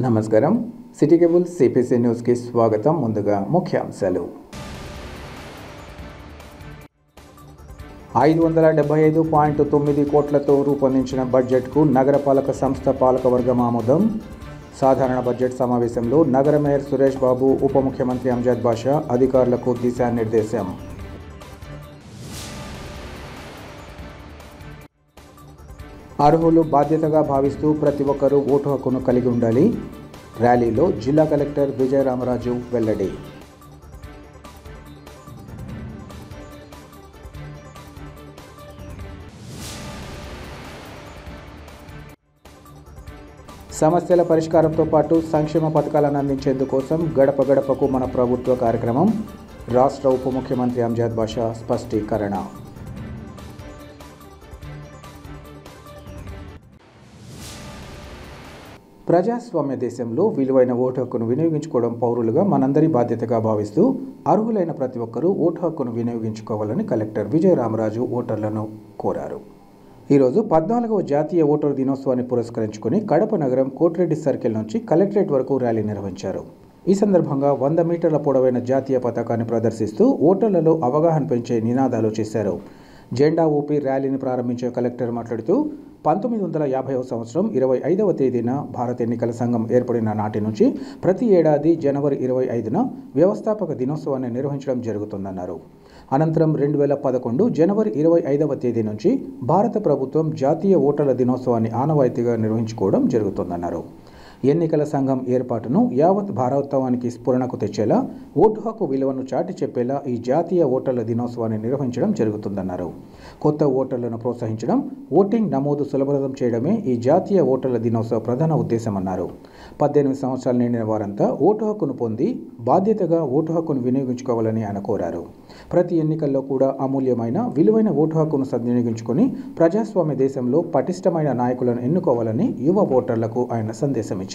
నమస్కారం. City cable CPC న్యూస్కి స్వాగతం. ముందుగా ముఖ్యాంశాలు. 575.9 కోట్లతో రూపొందించిన బడ్జెట్కు నగరపాలక సంస్థ పాలకవర్గం ఆమోదం. సాధారణ బడ్జెట్ సమావేశంలో నగర మేయర్ సురేష్ బాబు, ఉప ముఖ్యమంత్రి అంజద్ బాషా అధికారులకు దిశానిర్దేశం. అర్హులు బాధ్యతగా భావిస్తూ ప్రతి ఒక్కరూ ఓటు హక్కును కలిగి ఉండాలి. ర్యాలీలో జిల్లా కలెక్టర్ విజయరామరాజు వెల్లడి. సమస్యల పరిష్కారంతో పాటు సంక్షేమ పథకాలను అందించేందుకోసం గడప గడపకు మన ప్రభుత్వ కార్యక్రమం. రాష్ట్ర ఉప ముఖ్యమంత్రి అంజద్ బాషా స్పష్టీకరణ. ప్రజాస్వామ్య దేశంలో విలువైన ఓటు హక్కును వినియోగించుకోవడం పౌరులుగా మనందరి బాధ్యతగా భావిస్తూ అర్హులైన ప్రతి ఒక్కరూ ఓటు హక్కును వినియోగించుకోవాలని కలెక్టర్ విజయరామరాజు ఓటర్లను కోరారు. ఈరోజు 14వ జాతీయ ఓటరు దినోత్సవాన్ని పురస్కరించుకుని కడప నగరం కోటిరెడ్డి సర్కిల్ నుంచి కలెక్టరేట్ వరకు ర్యాలీ నిర్వహించారు. ఈ సందర్భంగా 100 మీటర్ల పొడవైన జాతీయ పతాకాన్ని ప్రదర్శిస్తూ ఓటర్లలో అవగాహన పెంచే నినాదాలు చేశారు. జెండా ఊపి ర్యాలీని ప్రారంభించే కలెక్టర్ మాట్లాడుతూ 1950వ సంవత్సరం 25వ తేదీన భారత ఎన్నికల సంఘం ఏర్పడిన నాటి నుంచి ప్రతి ఏడాది జనవరి 25న వ్యవస్థాపక దినోత్సవాన్ని నిర్వహించడం జరుగుతుందన్నారు. అనంతరం 2011 జనవరి 25వ తేదీ నుంచి భారత ప్రభుత్వం జాతీయ ఓటర్ల దినోత్సవాన్ని ఆనవాయితీగా నిర్వహించుకోవడం జరుగుతుందన్నారు. ఎన్నికల సంఘం ఏర్పాటును యావత్ భారతత్వానికి స్ఫురణకు తెచ్చేలా, ఓటు హక్కు విలువను చాటి చెప్పేలా ఈ జాతీయ ఓటర్ల దినోత్సవాన్ని నిర్వహించడం జరుగుతుందన్నారు. కొత్త ఓటర్లను ప్రోత్సహించడం, ఓటింగ్ నమోదు సులభతరం చేయడమే ఈ జాతీయ ఓటర్ల దినోత్సవ ప్రధాన ఉద్దేశమన్నారు. 18 సంవత్సరాలు నిండిన వారంతా ఓటు హక్కును పొంది బాధ్యతగా ఓటు హక్కును వినియోగించుకోవాలని ఆయన కోరారు. ప్రతి ఎన్నికల్లో కూడా అమూల్యమైన విలువైన ఓటు హక్కును సద్వినియోగించుకొని ప్రజాస్వామ్య దేశంలో పటిష్టమైన నాయకులను ఎన్నుకోవాలని యువ ఓటర్లకు ఆయన సందేశం ఇచ్చారు.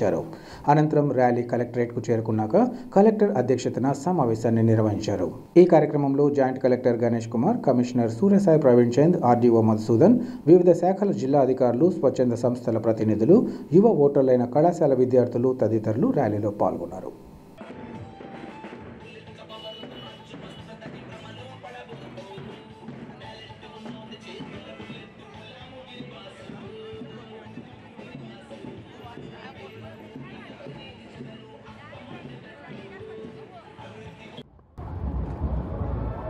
అనంతరం ర్యాలీ కలెక్టరేట్కు చేరుకున్నాక కలెక్టర్ అధ్యక్షతన సమావేశాన్ని నిర్వహించారు. ఈ కార్యక్రమంలో joint collector Ganesh Kumar, commissioner Surya Sai Praveen Chand, RDO Madhusudan, వివిధ శాఖల జిల్లా అధికారులు, స్వచ్ఛంద సంస్థల ప్రతినిధులు, యువ ఓటర్లైన కళాశాల విద్యార్థులు తదితరులు ర్యాలీలో పాల్గొన్నారు.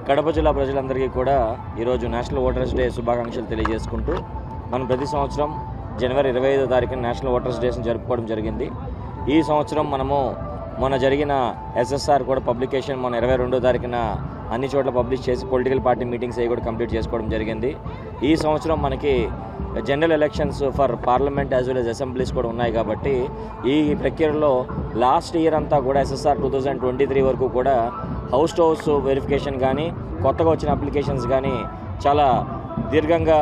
కడప జిల్లా ప్రజలందరికీ కూడా ఈరోజు నేషనల్ ఓటర్స్ డే శుభాకాంక్షలు తెలియజేసుకుంటూ మనం ప్రతి సంవత్సరం జనవరి 25వ తారీఖున నేషనల్ ఓటర్స్ డేస్ని జరుపుకోవడం జరిగింది. ఈ సంవత్సరం మనము మొన్న జరిగిన ఎస్ఎస్ఆర్ కూడా పబ్లికేషన్ మొన్న 22వ తారీఖున అన్ని చోట్ల పబ్లిష్ చేసి పొలిటికల్ పార్టీ మీటింగ్స్ అవి కూడా కంప్లీట్ చేసుకోవడం జరిగింది. ఈ సంవత్సరం మనకి general elections for parliament as well as assemblies కూడా ఉన్నాయి కాబట్టి ఈ ప్రక్రియలో లాస్ట్ ఇయర్ అంతా కూడా ఎస్ఎస్ఆర్ 2023 వరకు కూడా హౌస్ టు హౌస్ వెరిఫికేషన్ కానీ, కొత్తగా వచ్చిన అప్లికేషన్స్ కానీ చాలా దీర్ఘంగా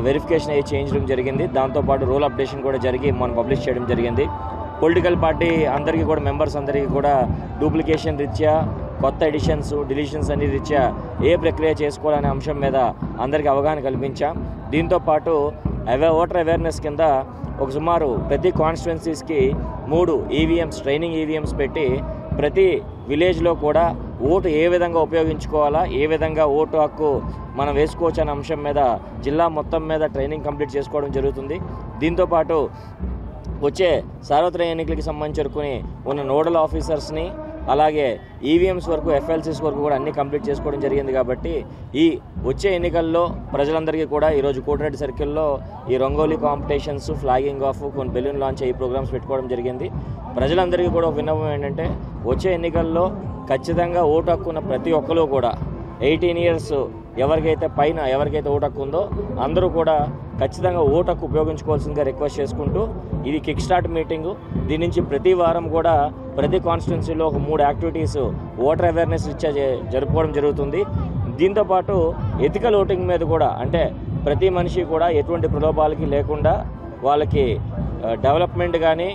వెరిఫికేషన్ అయ్యి చేయించడం జరిగింది. దాంతోపాటు రూల్ అప్డేషన్ కూడా జరిగి మనం పబ్లిష్ చేయడం జరిగింది. పొలిటికల్ పార్టీ అందరికీ కూడా మెంబర్స్ అందరికీ కూడా డూప్లికేషన్ రీత్యా, కొత్త ఎడిషన్స్, డిలీషన్స్ అన్ని రీత్యా ఏ ప్రక్రియ చేసుకోవాలనే అంశం మీద అందరికీ అవగాహన కల్పించాం. దీంతోపాటు ఓటర్ అవేర్నెస్ కింద ఒక సుమారు ప్రతి కాన్స్టిట్యున్సీస్కి 3 ఈవీఎంస్, ట్రైనింగ్ ఈవీఎంస్ పెట్టి ప్రతి విలేజ్లో కూడా ఓటు ఏ విధంగా ఉపయోగించుకోవాలా, ఏ విధంగా ఓటు హక్కు మనం వేసుకోవచ్చు అనే అంశం మీద జిల్లా మొత్తం మీద ట్రైనింగ్ కంప్లీట్ చేసుకోవడం జరుగుతుంది. దీంతోపాటు వచ్చే సార్వత్రిక ఎన్నికలకి సంబంధించుకుని ఉన్న నోడల్ ఆఫీసర్స్ని, అలాగే ఈవీఎంస్ వరకు, ఎఫ్ఎల్సీస్ వరకు కూడా అన్నీ కంప్లీట్ చేసుకోవడం జరిగింది. కాబట్టి ఈ వచ్చే ఎన్నికల్లో ప్రజలందరికీ కూడా ఈరోజు కోటిరెడ్డి సర్కిల్లో ఈ రంగోలీ కాంపిటీషన్స్, ఫ్లాగింగ్ ఆఫ్, కొన్ని బెలూన్ లాంచ్ ఈ ప్రోగ్రామ్స్ పెట్టుకోవడం జరిగింది. ప్రజలందరికీ కూడా ఒక విన్నపం ఏంటంటే వచ్చే ఎన్నికల్లో ఖచ్చితంగా ఓటు హక్కు ఉన్న ప్రతి ఒక్కరూ కూడా 18 ఇయర్స్ ఎవరికైతే ఓటు హక్కు ఉందో అందరూ కూడా ఖచ్చితంగా ఓటు హక్కు ఉపయోగించుకోవాల్సిందిగా రిక్వెస్ట్ చేసుకుంటూ ఇది కిక్ స్టార్ట్ మీటింగు. దీని నుంచి ప్రతి వారం కూడా ప్రతి కాన్స్టిట్యున్సీలో ఒక 3 యాక్టివిటీస్ ఓటర్ అవేర్నెస్ ఇచ్చే జరుపుకోవడం జరుగుతుంది. దీంతోపాటు ఎథికల్ ఓటింగ్ మీద కూడా, అంటే ప్రతి మనిషి కూడా ఎటువంటి ప్రలోభాలకి లేకుండా వాళ్ళకి డెవలప్మెంట్ కానీ,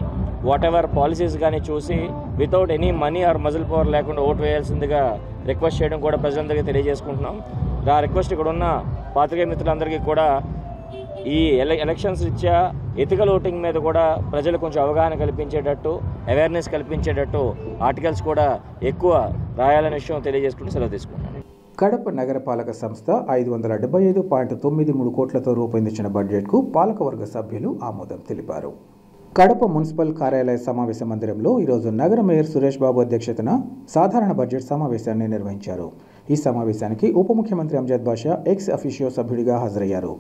వాట్ ఎవర్ పాలసీస్ కానీ చూసి without any money are muscle power లేకుండా ఓటు వేయాల్సిందిగా రిక్వెస్ట్ చేయడం కూడా ప్రజలందరికీ తెలియజేసుకుంటున్నాం. ఆ రిక్వెస్ట్ ఇక్కడ ఉన్న పాత్రికేయ మిత్రులందరికీ కూడా ఈ ఎలక్షన్స్ రీత్యా ఎథికల్ ఓటింగ్ మీద కూడా ప్రజలు కొంచెం అవగాహన కల్పించేటట్టు, అవేర్నెస్ కల్పించేటట్టు ఆర్టికల్స్ కూడా ఎక్కువ రాయాలనే విషయం తెలియజేసుకుంటూ సెలవు తీసుకుంటున్నాను. కడప నగరపాలక సంస్థ 575.93 కోట్లతో రూపొందించిన బడ్జెట్కు పాలకవర్గ సభ్యులు ఆమోదం తెలిపారు. కడప మున్సిపల్ కార్యాలయ సమావేశ మందిరంలో ఈరోజు నగర మేయర్ సురేష్ బాబు అధ్యక్షతన సాధారణ బడ్జెట్ సమావేశాన్ని నిర్వహించారు. ఈ సమావేశానికి ఉప ముఖ్యమంత్రి అంజద్ బాషా ఎక్స్ అఫీషియో సభ్యుడిగా హాజరయ్యారు.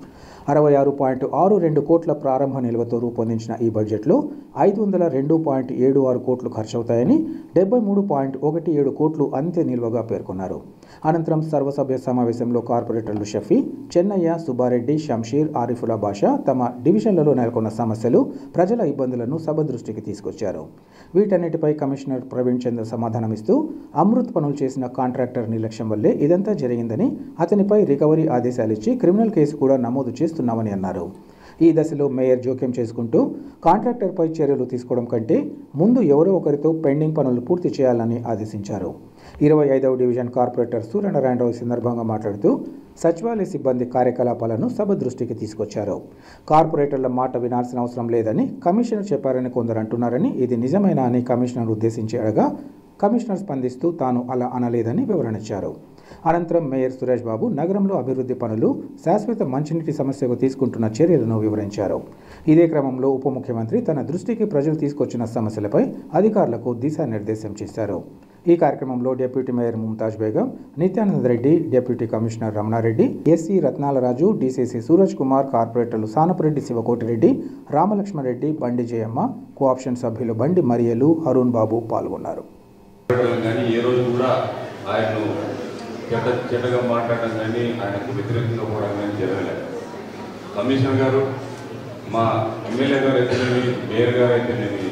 66.62 కోట్ల ప్రారంభ నిల్వతో రూపొందించిన ఈ బడ్జెట్లో 502.76 కోట్లు ఖర్చవుతాయని, 73.17 కోట్లు అంత్య నిల్వగా పేర్కొన్నారు. అనంతరం సర్వసభ్య సమావేశంలో కార్పొరేటర్లు షఫీ, చెన్నయ్య, సుబ్బారెడ్డి, షంషీర్, ఆరిఫుల్లా బాషా తమ డివిజన్లలో నెలకొన్న సమస్యలు, ప్రజల ఇబ్బందులను సభ దృష్టికి తీసుకొచ్చారు. వీటన్నిటిపై కమిషనర్ ప్రవీణ్ చంద్ర సమాధానమిస్తూ అమృత్ పనులు చేసిన కాంట్రాక్టర్ నిర్లక్ష్యం వల్లే ఇదంతా జరిగిందని, అతనిపై రికవరీ ఆదేశాలిచ్చి క్రిమినల్ కేసు కూడా నమోదు చేస్తున్నామని అన్నారు. ఈ దశలో మేయర్ జోక్యం చేసుకుంటూ కాంట్రాక్టర్పై చర్యలు తీసుకోవడం కంటే ముందు ఎవరో ఒకరితో పెండింగ్ పనులు పూర్తి చేయాలని ఆదేశించారు. 25వ డివిజన్ కార్పొరేటర్ సూర్యనారాయణరావు సందర్భంగా మాట్లాడుతూ సచివాలయ సిబ్బంది కార్యకలాపాలను సభ దృష్టికి తీసుకొచ్చారు. కార్పొరేటర్ల మాట వినాల్సిన అవసరం లేదని కమిషనర్ చెప్పారని కొందరు అంటున్నారని, ఇది నిజమేనా అని కమిషనర్ ఉద్దేశించి అడగా కమిషనర్ స్పందిస్తూ తాను అలా అనలేదని వివరణించారు. అనంతరం మేయర్ సురేష్ బాబు నగరంలో అభివృద్ధి పనులు, శాశ్వత మంచినీటి సమస్యకు తీసుకుంటున్న చర్యలను వివరించారు. ఇదే క్రమంలో ఉప ముఖ్యమంత్రి తన దృష్టికి ప్రజలు తీసుకొచ్చిన సమస్యలపై అధికారులకు దిశానిర్దేశం చేశారు. ఈ కార్యక్రమంలో deputy mayor Mumtaz Begum, Nityananda Reddy, deputy commissioner Ramanareddy, SC రత్నాలరాజు, DCC Suraj Kumar, కార్పొరేటర్లు సానపరెడ్డి శివకోటిరెడ్డి, రామలక్ష్మణరెడ్డి, బండి జయమ్మ, కోఆప్షన్ సభ్యులు బండి మరియలు, అరుణ్ బాబు పాల్గొన్నారు. చెడ్డగా మాట్లాడడం కానీ ఆయనకు వ్యతిరేకంగా పోవడం కానీ జరగలేదు. కమిషనర్ గారు, మా ఎమ్మెల్యే గారు అయితేనేమి, మేయర్ గారు అయితేనేమి,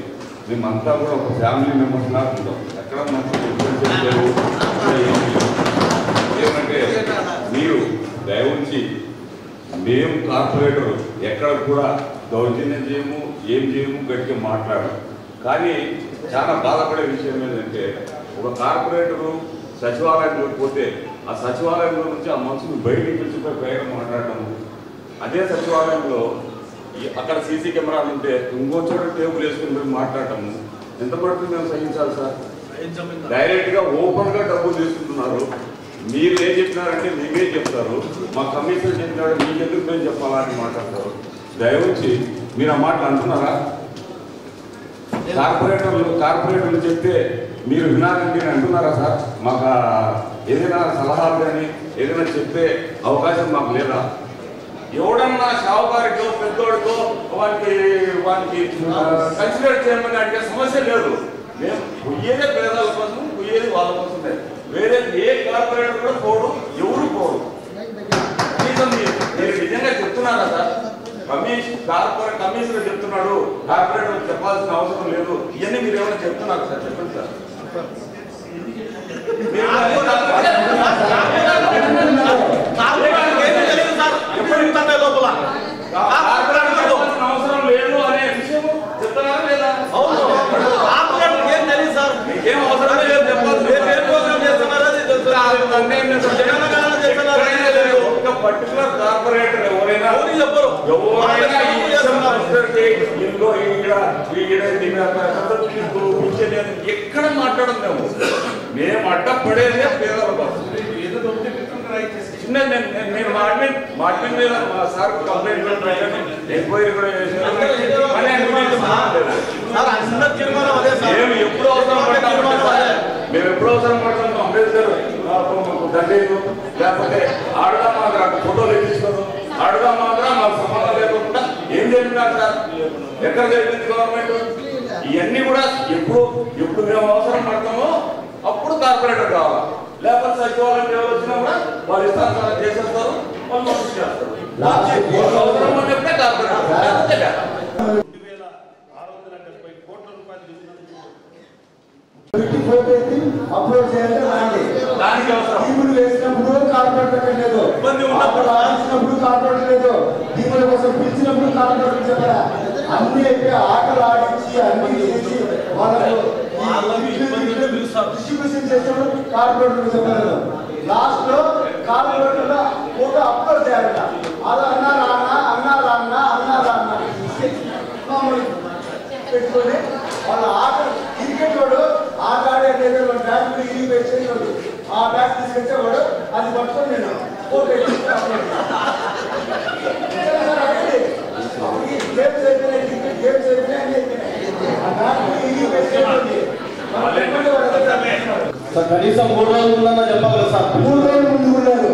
మేమంతా కూడా ఒక ఫ్యామిలీ మెంబర్స్ లాగా ఉంటాం. ఎక్కడ మనకు డిఫరెన్స్ లేవు. ఏమంటే మీరు దయవుంచి మేము కార్పొరేటర్ ఎక్కడ కూడా దౌర్జన్యం చేయము, ఏం చేయము, గట్టిగా మాట్లాడము. కానీ చాలా బాధపడే విషయం ఏంటంటే ఒక కార్పొరేటరు సచివాలయంలోకి పోతే ఆ సచివాలయంలో నుంచి ఆ మనుషులు బయటికి పిలిచిపోయి పైగా మాట్లాడటము, అదే సచివాలయంలో అక్కడ సీసీ కెమెరాలు ఉంటే ఇంకో చోట టేబుల్ వేసుకుని పోయి మాట్లాడటము ఎంతవరకు మేము సహించాలి సార్? డైరెక్ట్గా ఓపెన్గా డబ్బులు తీసుకుంటున్నారు. మీరు ఏం చెప్పినారంటే మీకే చెప్తారు, మా కమిషనర్ చెప్పినాడు మీకెందుకు మేము చెప్పాలా అని మాట్లాడతారు. దయవచ్చి మీరు ఆ మాటలు అంటున్నారా? కార్పొరేటర్లు చెప్తే మీరు వినాలంటే అంటున్నారా సార్? మాకు ఏదైనా సలహాలు కానీ ఏదైనా చెప్పే అవకాశం మాకు లేదా? ఎవడన్నా షావుకారికో పెద్దోడికో వానికి కన్సిడర్ చేయమని అడిగే సమస్య లేదు. మేము పోయేదే పేదల కోసం, పోయేది వాళ్ళ కోసమే. వేరే ఏ కార్పొరేటర్ కూడా పోడు, ఎవరు పోడు. మీరు నిజంగా చెప్తున్నారా సార్? కమిషనర్ చెప్తున్నాడు, కార్పొరేటర్ చెప్పాల్సిన అవసరం లేదు. ఇవన్నీ మీరు ఏమైనా చెప్తున్నారు సార్? చెప్పండి సార్. అవసరం లేదు అనే విషయం చెప్తున్నారా లేదా? ఏం తెలియదు సార్, ఏం అవసరం లేదు చెప్పాలి. ఒక పర్టికులర్ కార్పొరేటర్ ఎవరైనా ఎక్కడ మాట్లాడడం మేము అడ్డపడేదే పేదల కోసం. చిన్న నేను మాట్లాడిన మీద మా సార్ కంప్లైంట్ ఎంక్వైరీ కూడా చేశాను. మేము ఎప్పుడు అవసరం పడతాం అంబేద్కర్ దండేలు లేకపోతే ఆడుగా మాకు ఫోటోలు ఎక్కిస్తారు, ఆడుగా మాత్రం మాకు సంబంధం లేకుండా ఏం జరిగినారు సార్? ఎక్కడ జరిగింది గవర్నమెంట్? ఇవన్నీ కూడా ఎప్పుడు మేము అవసరం పడతామో అప్పుడు కార్పొరేటర్ కావాలి. లేకపోతే సచివాలయం ఎవరు వచ్చినా కూడా వాళ్ళు ఇష్టానుసారం చేసేస్తారు, వాళ్ళు నోటీస్ చేస్తారు. అవసరం అని చెప్తే కార్పొరేటర్. అప్లోడ్ చేయాలంటే దానికి అవసరం దీవులు వేసినప్పుడు కార్పొరేటర్ లేదు, ఇబ్బంది ఉన్నప్పుడు రాసినప్పుడు కార్పొరేటర్ లేదు, దీవుల కోసం పిలిచినప్పుడు కార్పొరేటర్ చెప్పారా? అన్ని అయితే ఆటలు ఆడించి అన్ని చేసి వాళ్ళకు డిస్ట్రిబ్యూషన్ చేసినప్పుడు కార్పొరేటర్ చెప్పలేదు. లాస్ట్ లో కార్పొరేటర్ ఫోటో అప్లోడ్ చేయాలంట. అది అన్నారు అన్న తీసుకొని వాళ్ళ ఆట క్రికెట్ వాడు ఆట ఆడే బ్యాట్ ఇరిగి పెట్టేవాడు ఆ బ్యాట్ తీసుకొచ్చేవాడు అది పట్టుకొని నేను ఫోటో గేమ్స్ అయిపోయినాయి క్రికెట్ గేమ్స్ అయిపోయినాయి అన్ని అయిపోయినాయి ఆ బ్యాట్ ఇరిగి పెట్టేవాడు కనీసం 3 రోజుల ముందన్నా చెప్పాలి కదా సార్. 3 రోజుల ముందు ఉన్నారు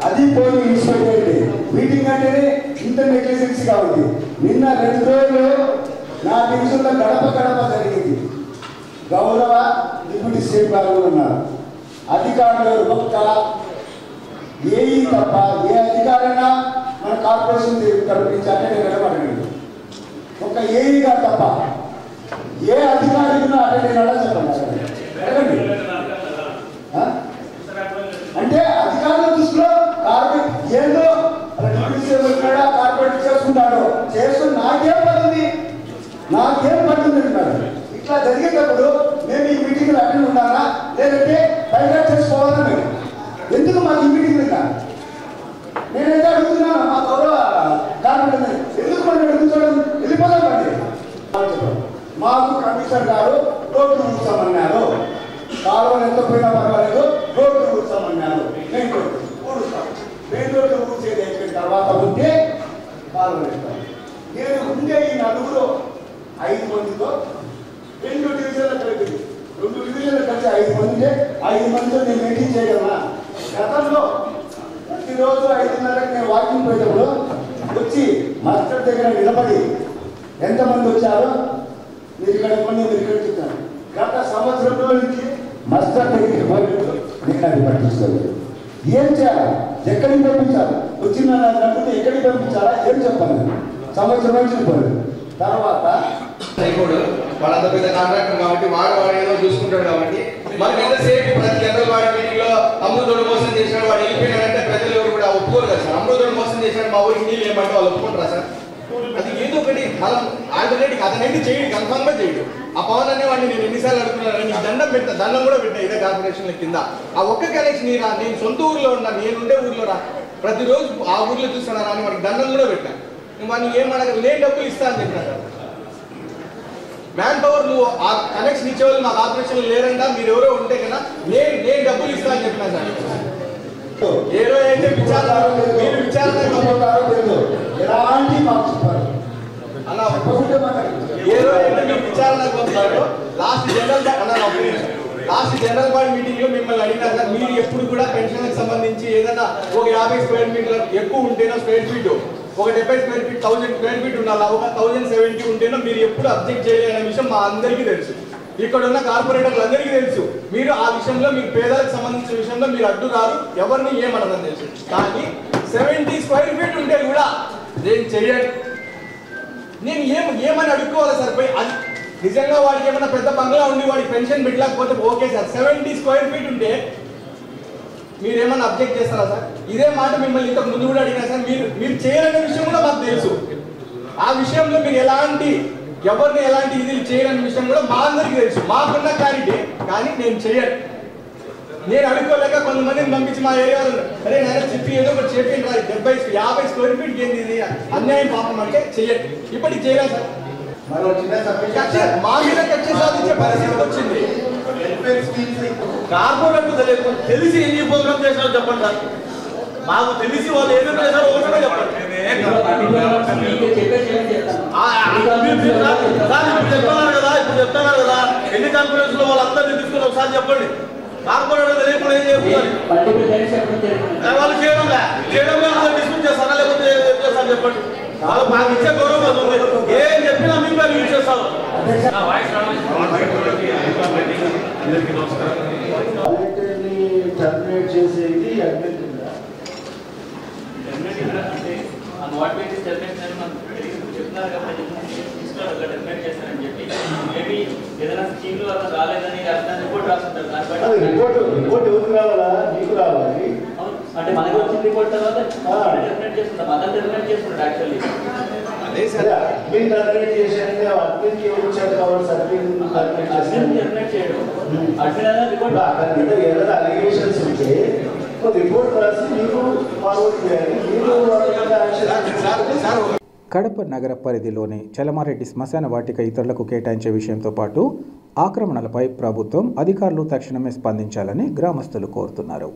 అది పోయి ఇన్స్పెక్ట్ మీటింగ్ అంటేనే ఇంత నెగ్లిజెన్సీ కావాలి. నిన్న 2 రోజులు నా డివిజన్లో గడప గడప జరిగింది. గౌరవ డిప్యూటీ స్టేట్ గారు ఉన్నారు. అధికారులు ఒక్క ఏఈ తప్ప ఏ అధికారైనా మన కార్పొరేషన్ తరపు నుంచి అటెండ్ నిలబడండి. ఒక ఏఈ గారు తప్ప ఏ అధికారి అటెండ్ అయినా చెప్పండి అడగండి. అంటే అధికారుల దృష్టిలో కార్పొరేట్ ఏదో కార్పొరేట్ చేసుకుంటాడు చేసుకుని నాకేం పడుతుంది అంటారు. ఇట్లా జరిగేటప్పుడు మేము ఈ మీటింగ్లో అటెండ్ ఉండాలా లేదంటే బయట చేసుకోవాలా? మేము ఎందుకు మాకు ఈ మీటింగ్ నేనైతే అడుగుతున్నాను మా గౌరవ కార్పొరేటర్ ఎందుకు మనం అడుగుతాడు వెళ్ళిపోదామండి. మాకు కమిషనర్ గారు రోడ్లు కూర్చోమన్నారు. కాలువలు ఎంత పోయినా పర్వాలేదు రోడ్లు కూర్చోమన్నారు. మెయిన్ రోడ్డు కూడుస్తాం. మెయిన్ రోడ్లు కూర్చేది అయిపోయిన తర్వాత ఉంటే కాలువలు ఇస్తాం. నేను ఉండే ఈ 5 మందితో 2 డివిజన్లు కలిపి 2 డివిజన్లు కలిసి 5 మంది 5 మందితో నేను మీటింగ్ చేయగలనా? గతంలో ప్రతిరోజు 5:30కి నేను వాకింగ్ పోయేటప్పుడు వచ్చి మాస్టర్ దగ్గర నిలబడి ఎంతమంది వచ్చారో మీరు ఇక్కడ కొన్ని మీరు ఇక్కడ చెప్తాను. గత సంవత్సరంలో నుంచి మాస్టర్ దగ్గరికి పోయినట్టు నేను అది పట్టించుకోలేదు. ఏం చేయాలి? ఎక్కడికి పంపించాలి? వచ్చిన నన్ను ఎక్కడికి పంపించాలా ఏం చెప్పాలి? సంవత్సరం నుంచి పోలేదు. తర్వాత వాళ్ళంత పెద్ద కాంట్రాక్టర్ కాబట్టి వాడు ఏదో చూసుకుంటాడు కాబట్టి మరి ఎంతసేపు ప్రతి జనరల్ వాడి మీటింగ్ లో అమృతుడు మోసం చేసినాడు వాడు వెళ్ళిపోయినాడంటే ప్రజలు ఎవరు కూడా ఒప్పుకోరు కదా సార్. అమృతుడు మోసం చేసినాడు మా ఊరికి నీళ్ళు ఏమంటే వాళ్ళు ఒప్పుకుంటారా సార్? అది ఏదో ఒకటి మనం ఆల్టర్నేటివ్ అతనైతే చేయడు, కన్ఫర్మ్ గా చేయడు. ఆ పవన్ అనే వాడిని నేను ఎన్నిసార్లు అడుగుతున్నాను, నీకు దండం కూడా పెట్టా ఇదే కార్పొరేషన్ కింద. ఆ ఒక్క కనెక్షన్ రా, నేను సొంత ఊర్లో ఉన్నా, నేనుండే ఊర్లో రా, ప్రతిరోజు ఆ ఊర్లో చూస్తున్నా రాని వాడికి దండం కూడా పెట్టా. వాడిని ఏమనగా నేను డబ్బులు ఇస్తా అని చెప్పినా సార్. మ్యాన్ పవర్ నువ్వు ఆ కనెక్షన్ ఇచ్చేవాళ్ళు మా కార్పొరేషన్ లేరంట, మీరు ఎవరో ఉంటే కదా నేను డబ్బులు ఇస్తా అని చెప్పినా సార్. ఏదో అయితే విచారణ మీరు విచారణ అలా ఏదో అయితే మీరు విచారణకు పంపుతారో లాస్ట్ జనరల్ బాడీ మీటింగ్ లో మిమ్మల్ని అడిగినారు సార్. మీరు ఎప్పుడు కూడా పెన్షన్ సంబంధించి ఏదైనా ఒక 50 స్క్వేర్ మీటర్ల ఎక్కువ ఉంటేనో స్క్వేర్ ఫీట్, ఒక 70 స్క్వేర్ ఫీట్ 1000 స్క్వేర్ ఫీట్ ఉండాలి, ఒక 1070 ఉంటేనో మీరు ఎప్పుడు అబ్జెక్ట్ చేయలేని విషయం మా అందరికీ తెలుసు, ఇక్కడ ఉన్న కార్పొరేటర్లు అందరికీ తెలుసు. మీరు ఆ విషయంలో మీరు పేదలకు సంబంధించిన విషయంలో మీరు అడ్డు రారు, ఎవరిని ఏమన్నదని తెలుసు. కానీ 70 స్క్వేర్ ఫీట్ ఉంటే కూడా నేను చెయ్యండి, నేను ఏమని అడుక్కోవాలి సార్ పోయి? అది నిజంగా వాడికి ఏమైనా పెద్ద బంగ్లా ఉండి వాడికి పెన్షన్ పెట్టలేకపోతే ఓకే సార్. 70 స్క్వేర్ ఫీట్ ఉంటే మీరేమన్నా అబ్జెక్ట్ చేస్తారా సార్? ఇదే మాట మిమ్మల్ని ఇంతకు ముందు కూడా అడిగినా సార్. మీరు చేయాలనే విషయం కూడా మాకు తెలుసు. ఆ విషయంలో మీరు ఎవరిని ఎలాంటి ఇది చేయాలనే విషయం కూడా మా అందరికీ తెలుసు, మాకున్న క్లారిటీ. కానీ నేను చేయను, నేను అడుక్కోలేక కొంతమందిని పంపించి మా ఏరియాలో అరే నేను చెప్పి ఏదో ఒకటి చెప్పి 50 స్క్వేర్ ఫీట్ ఏంది ఇది అన్యాయం పాపం అంటే చెయ్యండి. ఇప్పటికి చేయలేదు సార్. మా మీద కక్ష సాధించే పరిస్థితి వచ్చింది. కార్పొరేట్ తెలిసి ఎన్ని ప్రోగ్రామ్ చేశారో చెప్పండి సార్. మాకు తెలిసి వాళ్ళు ఏమేమి చేశారో ఒకటే చెప్పండి. చెప్తున్నారు కదా ఎన్ని కాన్ఫరెన్స్ లో వాళ్ళందరినీ తీసుకుని ఒకసారి చెప్పండి. కార్పొరేటర్ తెలియకుండా ఏం చేస్తున్నారు వాళ్ళు చేయడం డిస్కస్ చేస్తారా లేకపోతే ఏం చేస్తారు చెప్పండి. వాళ్ళు మాకు ఇచ్చే గౌరవం అది ఉంది, ఏం చెప్పినా మీ పేరు యూజ్ చేస్తారు. టర్మినేట్ చేసేది చెప్తున్నారు కాబట్టి టర్మినేట్ చేస్తారని చెప్పి మేబీ ఏదైనా స్కీమ్లు అలా రాలేదని రిపోర్ట్ రాస్తుంటారు. రిపోర్ట్ ఎవరికి రావాలా? నీకు రావాలి. అంటే మనకి వచ్చిన రిపోర్ట్ తర్వాత టర్మినేట్ చేస్తుంటాం, అదర్ టర్మినేట్ చేస్తుంటారు. యాక్చువల్లీ అదే సార్ అడ్మిన్ టర్మినేట్ చేశారంటే అడ్మిన్కి ఎవరు వచ్చారు కాబట్టి టర్మినేట్ చేయడం అడ్మిన్ రిపోర్ట్ ఏదైనా అలిగేషన్స్ ఉంటే రిపోర్ట్ రాసి మీకు ఫార్వర్డ్ చేయాలి. మీరు కడప నగర పరిధిలోని చలమారెడ్డి శ్మశాన వాటిక ఇతరులకు కేటాయించే విషయంతో పాటు ఆక్రమణలపై ప్రభుత్వం అధికారులు తక్షణమే స్పందించాలని గ్రామస్తులు కోరుతున్నారు.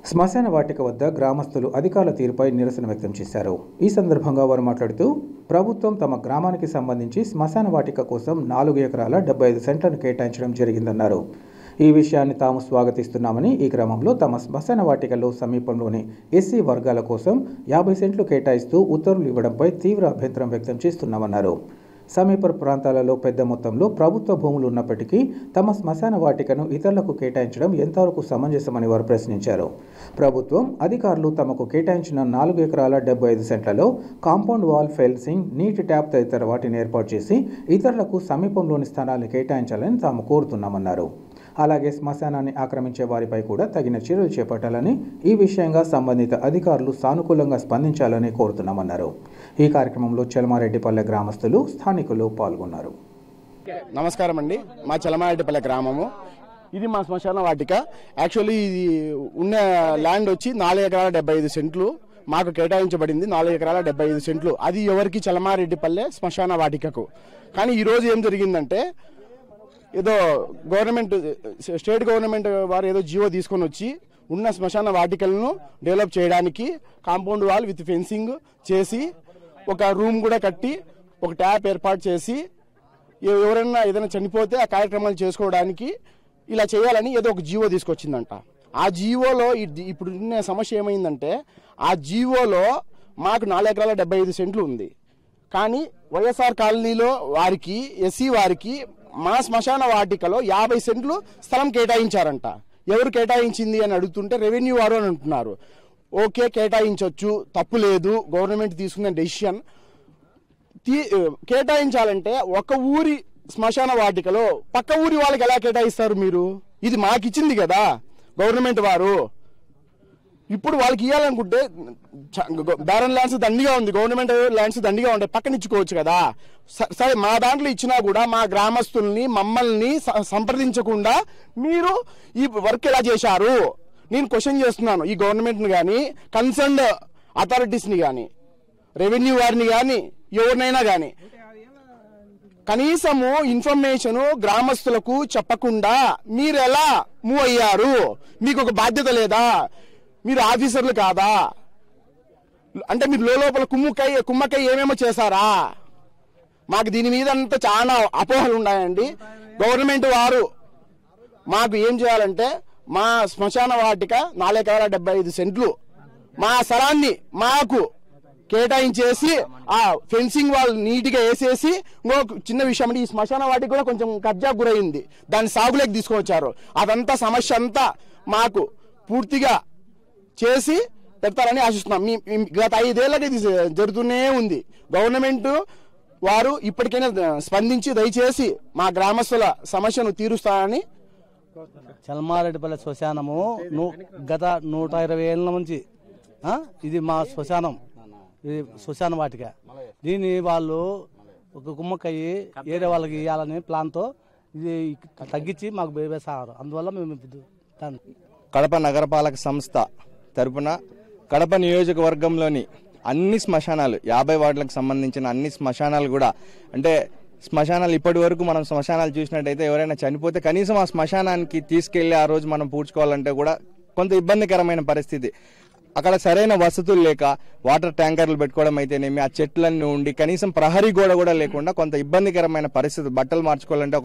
శ్మశాన వాటిక వద్ద గ్రామస్తులు అధికారుల తీరుపై నిరసన వ్యక్తం చేశారు. ఈ సందర్భంగా వారు మాట్లాడుతూ ప్రభుత్వం తమ గ్రామానికి సంబంధించి శ్మశాన వాటిక కోసం 4 ఎకరాల 75 సెంట్లను కేటాయించడం జరిగిందన్నారు. ఈ విషయాన్ని తాము స్వాగతిస్తున్నామని, ఈ క్రమంలో తమ శ్మశాన వాటికలో సమీపంలోని ఎస్సీ వర్గాల కోసం 50 సెంట్లు కేటాయిస్తూ ఉత్తర్వులు ఇవ్వడంపై తీవ్ర అభ్యంతరం వ్యక్తం చేస్తున్నామన్నారు. సమీప ప్రాంతాలలో పెద్ద మొత్తంలో ప్రభుత్వ భూములు ఉన్నప్పటికీ తమ శ్మశాన వాటికను ఇతరులకు కేటాయించడం ఎంతవరకు సమంజసమని వారు ప్రశ్నించారు. ప్రభుత్వం అధికారులు తమకు కేటాయించిన 4 ఎకరాల 75 సెంట్లలో కాంపౌండ్ వాల్, ఫెన్సింగ్, నీటి ట్యాప్ తదితర వాటిని ఏర్పాటు చేసి ఇతరులకు సమీపంలోని స్థానాలను కేటాయించాలని తాము కోరుతున్నామన్నారు. అలాగే శ్మశానాన్ని ఆక్రమించే వారిపై కూడా తగిన చర్యలు చేపట్టాలని, ఈ విషయంగా సంబంధిత అధికారులు సానుకూలంగా స్పందించాలని కోరుతున్నామన్నారు. ఈ కార్యక్రమంలో చలమారెడ్డిపల్లె గ్రామస్తులు, స్థానికులు పాల్గొన్నారు. నమస్కారం అండి. మా చలమారెడ్డిపల్లె గ్రామము, ఇది మా శ్మశాన వాటిక. యాక్చువల్లీ ఇది ఉన్న ల్యాండ్ వచ్చి 4 ఎకరాల 75 సెంట్లు మాకు కేటాయించబడింది. 4 ఎకరాల 75 సెంట్లు అది ఎవరికి? చలమారెడ్డిపల్లె శ్మశాన వాటికకు. కానీ ఈరోజు ఏం జరిగిందంటే, ఏదో గవర్నమెంట్, స్టేట్ గవర్నమెంట్ వారు ఏదో జీవో తీసుకొని వచ్చి ఉన్న శ్మశాన వాటికలను డెవలప్ చేయడానికి కాంపౌండ్ వాల్ విత్ ఫెన్సింగ్ చేసి, ఒక రూమ్ కూడా కట్టి, ఒక ట్యాప్ ఏర్పాటు చేసి, ఎవరైనా ఏదైనా చనిపోతే ఆ కార్యక్రమాలు చేసుకోవడానికి ఇలా చేయాలని ఏదో ఒక జీవో తీసుకొచ్చిందంట. ఆ జీవోలో ఇప్పుడు ఉన్న సమస్య ఏమైందంటే, ఆ జీవోలో మాకు 4 ఎకరాల 75 సెంట్లు ఉంది. కానీ వైఎస్ఆర్ కాలనీలో వారికి, ఎస్సీ వారికి మా శ్మశాన వాటికలో 50 సెంట్లు స్థలం కేటాయించారంట. ఎవరు కేటాయించింది అని అడుగుతుంటే రెవెన్యూ వారు అని అంటున్నారు. ఓకే, కేటాయించవచ్చు, తప్పు లేదు, గవర్నమెంట్ తీసుకున్న డెసిషన్. కేటాయించాలంటే ఒక ఊరి శ్మశాన వాటికలో పక్క ఊరి వాళ్ళకి ఎలా కేటాయిస్తారు మీరు? ఇది మాకు ఇచ్చింది కదా గవర్నమెంట్ వారు. ఇప్పుడు వాళ్ళకి ఇవ్వాలనుకుంటే బ్యారన్ ల్యాండ్స్ దండిగా ఉంది, గవర్నమెంట్ ల్యాండ్స్ దండిగా ఉంటాయి, పక్కన ఇచ్చుకోవచ్చు కదా. సరే, మా దాంట్లో ఇచ్చినా కూడా మా గ్రామస్తుల్ని, మమ్మల్ని సంప్రదించకుండా మీరు ఈ వర్క్ ఎలా చేశారు? నేను క్వశ్చన్ చేస్తున్నాను ఈ గవర్నమెంట్ని కానీ, కన్సర్న్డ్ అథారిటీస్ని కానీ, రెవెన్యూ వారిని కానీ, ఎవరినైనా కానీ. కనీసము ఇన్ఫర్మేషన్ గ్రామస్తులకు చెప్పకుండా మీరు ఎలా మూవ్ అయ్యారు? మీకు ఒక బాధ్యత లేదా? మీరు ఆఫీసర్లు కాదా? అంటే మీరు లోపల కుమ్మకై ఏమేమో చేశారా? మాకు దీని మీద అంతా చాలా అపోహలు ఉన్నాయండి. గవర్నమెంట్ వారు మాకు ఏం చేయాలంటే, మా శ్మశాన వాటిక 4 ఎకరాల 75 సెంట్లు మా స్థలాన్ని మాకు కేటాయించేసి, ఆ ఫెన్సింగ్ వాల్ నీట్గా వేసేసి, ఇంకో చిన్న విషయం అంటే, ఈ శ్మశాన వాటికి కూడా కొంచెం కబ్జా గురైంది, దాన్ని సాగులోకి తీసుకొచ్చారు. అదంతా సమస్య అంతా మాకు పూర్తిగా చేసి పెడతారని ఆశిస్తున్నాం. గత 5 ఏళ్ళకి ఇది జరుగుతూనే ఉంది. గవర్నమెంట్ వారు ఇప్పటికైనా స్పందించి దయచేసి మా గ్రామస్తుల సమస్యను తీరుస్తారని. చలమారెడ్డిపల్లె శ్మశానము గత 120 ఏళ్ళ నుంచి ఇది మా శ్మశానం, ఇది శ్మశాన వాటిక. దీన్ని వాళ్ళు ఒక కుమ్మక్కయ్యి ఏరే వాళ్ళకి ఇవ్వాలని ప్లాన్తో ఇది తగ్గించి మాకు వేసారు. అందువల్ల మేము కడప నగరపాలక సంస్థ తరపున కడప నియోజకవర్గంలోని అన్ని శ్మశానాలు, 50 వార్డులకు సంబంధించిన అన్ని శ్మశానాలు కూడా, అంటే శ్మశానాలు ఇప్పటి వరకు మనం శ్మశానాలు చూసినట్టయితే ఎవరైనా చనిపోతే కనీసం ఆ శ్మశానానికి తీసుకెళ్లి ఆ రోజు మనం పూడ్చుకోవాలంటే కూడా కొంత ఇబ్బందికరమైన పరిస్థితి. అక్కడ సరైన వసతులు లేక వాటర్ ట్యాంకర్లు పెట్టుకోవడం అయితేనేమి, ఆ చెట్లన్నీ ఉండి కనీసం ప్రహరీ గోడ కూడా లేకుండా కొంత ఇబ్బందికరమైన పరిస్థితి. బట్టలు మార్చుకోవాలంటే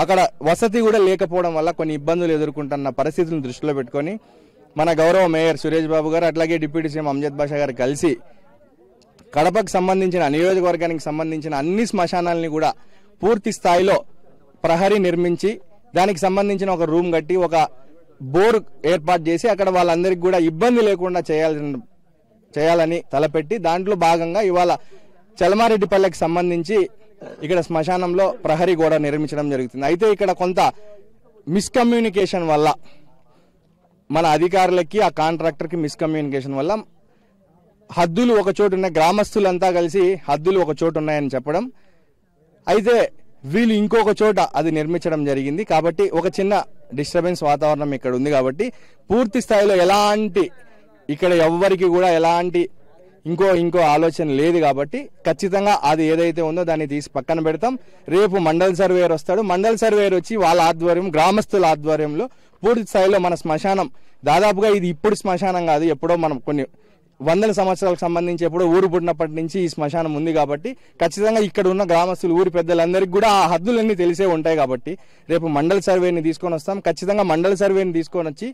అక్కడ వసతి కూడా లేకపోవడం వల్ల కొన్ని ఇబ్బందులు ఎదుర్కొంటున్న పరిస్థితులను దృష్టిలో పెట్టుకొని మన గౌరవ మేయర్ సురేష్ బాబు గారు, అట్లాగే డిప్యూటీ సీఎం అంజద్ బాషా గారు కలిసి కడపకు సంబంధించిన, నియోజకవర్గానికి సంబంధించిన అన్ని శ్మశానాలని కూడా పూర్తి స్థాయిలో ప్రహరీ నిర్మించి, దానికి సంబంధించిన ఒక రూమ్ కట్టి, ఒక బోర్ ఏర్పాటు చేసి అక్కడ వాళ్ళందరికీ కూడా ఇబ్బంది లేకుండా చేయాలని తలపెట్టి, దాంట్లో భాగంగా ఇవాళ చలమారెడ్డిపల్లెకి సంబంధించి ఇక్కడ శ్మశానంలో ప్రహరీ గోడ నిర్మించడం జరుగుతుంది. అయితే ఇక్కడ కొంత మిస్కమ్యూనికేషన్ వల్ల, మన అధికారులకి ఆ కాంట్రాక్టర్కి మిస్కమ్యూనికేషన్ వల్ల హద్దులు ఒక చోటు ఉన్నాయి, గ్రామస్తులంతా కలిసి హద్దులు ఒక చోటు ఉన్నాయని చెప్పడం, అయితే వీళ్ళు ఇంకొక చోట అది నిర్మించడం జరిగింది. కాబట్టి ఒక చిన్న డిస్టర్బెన్స్ వాతావరణం ఇక్కడ ఉంది. కాబట్టి పూర్తి స్థాయిలో ఇక్కడ ఎవ్వరికి కూడా ఎలాంటి ఇంకో ఆలోచన లేదు కాబట్టి ఖచ్చితంగా అది ఏదైతే ఉందో దాన్ని తీసి పక్కన పెడతాం. రేపు మండల్ సర్వేయర్ వస్తాడు. మండల్ సర్వేయర్ వచ్చి వాళ్ళ ఆధ్వర్యం, గ్రామస్తుల ఆధ్వర్యంలో పూర్తి స్థాయిలో మన శ్మశానం, దాదాపుగా ఇది ఇప్పుడు శ్మశానం కాదు, ఎప్పుడో మనం కొన్ని వందల సంవత్సరాలకు సంబంధించి ఎప్పుడో ఊరు పుట్టినప్పటి నుంచి ఈ శ్మశానం ఉంది కాబట్టి ఖచ్చితంగా ఇక్కడ ఉన్న గ్రామస్తులు, ఊరి పెద్దలందరికీ కూడా ఆ హద్దులన్నీ తెలిసే ఉంటాయి కాబట్టి రేపు మండల్ సర్వేని తీసుకొని వస్తాం. ఖచ్చితంగా మండల్ సర్వేని తీసుకొని వచ్చి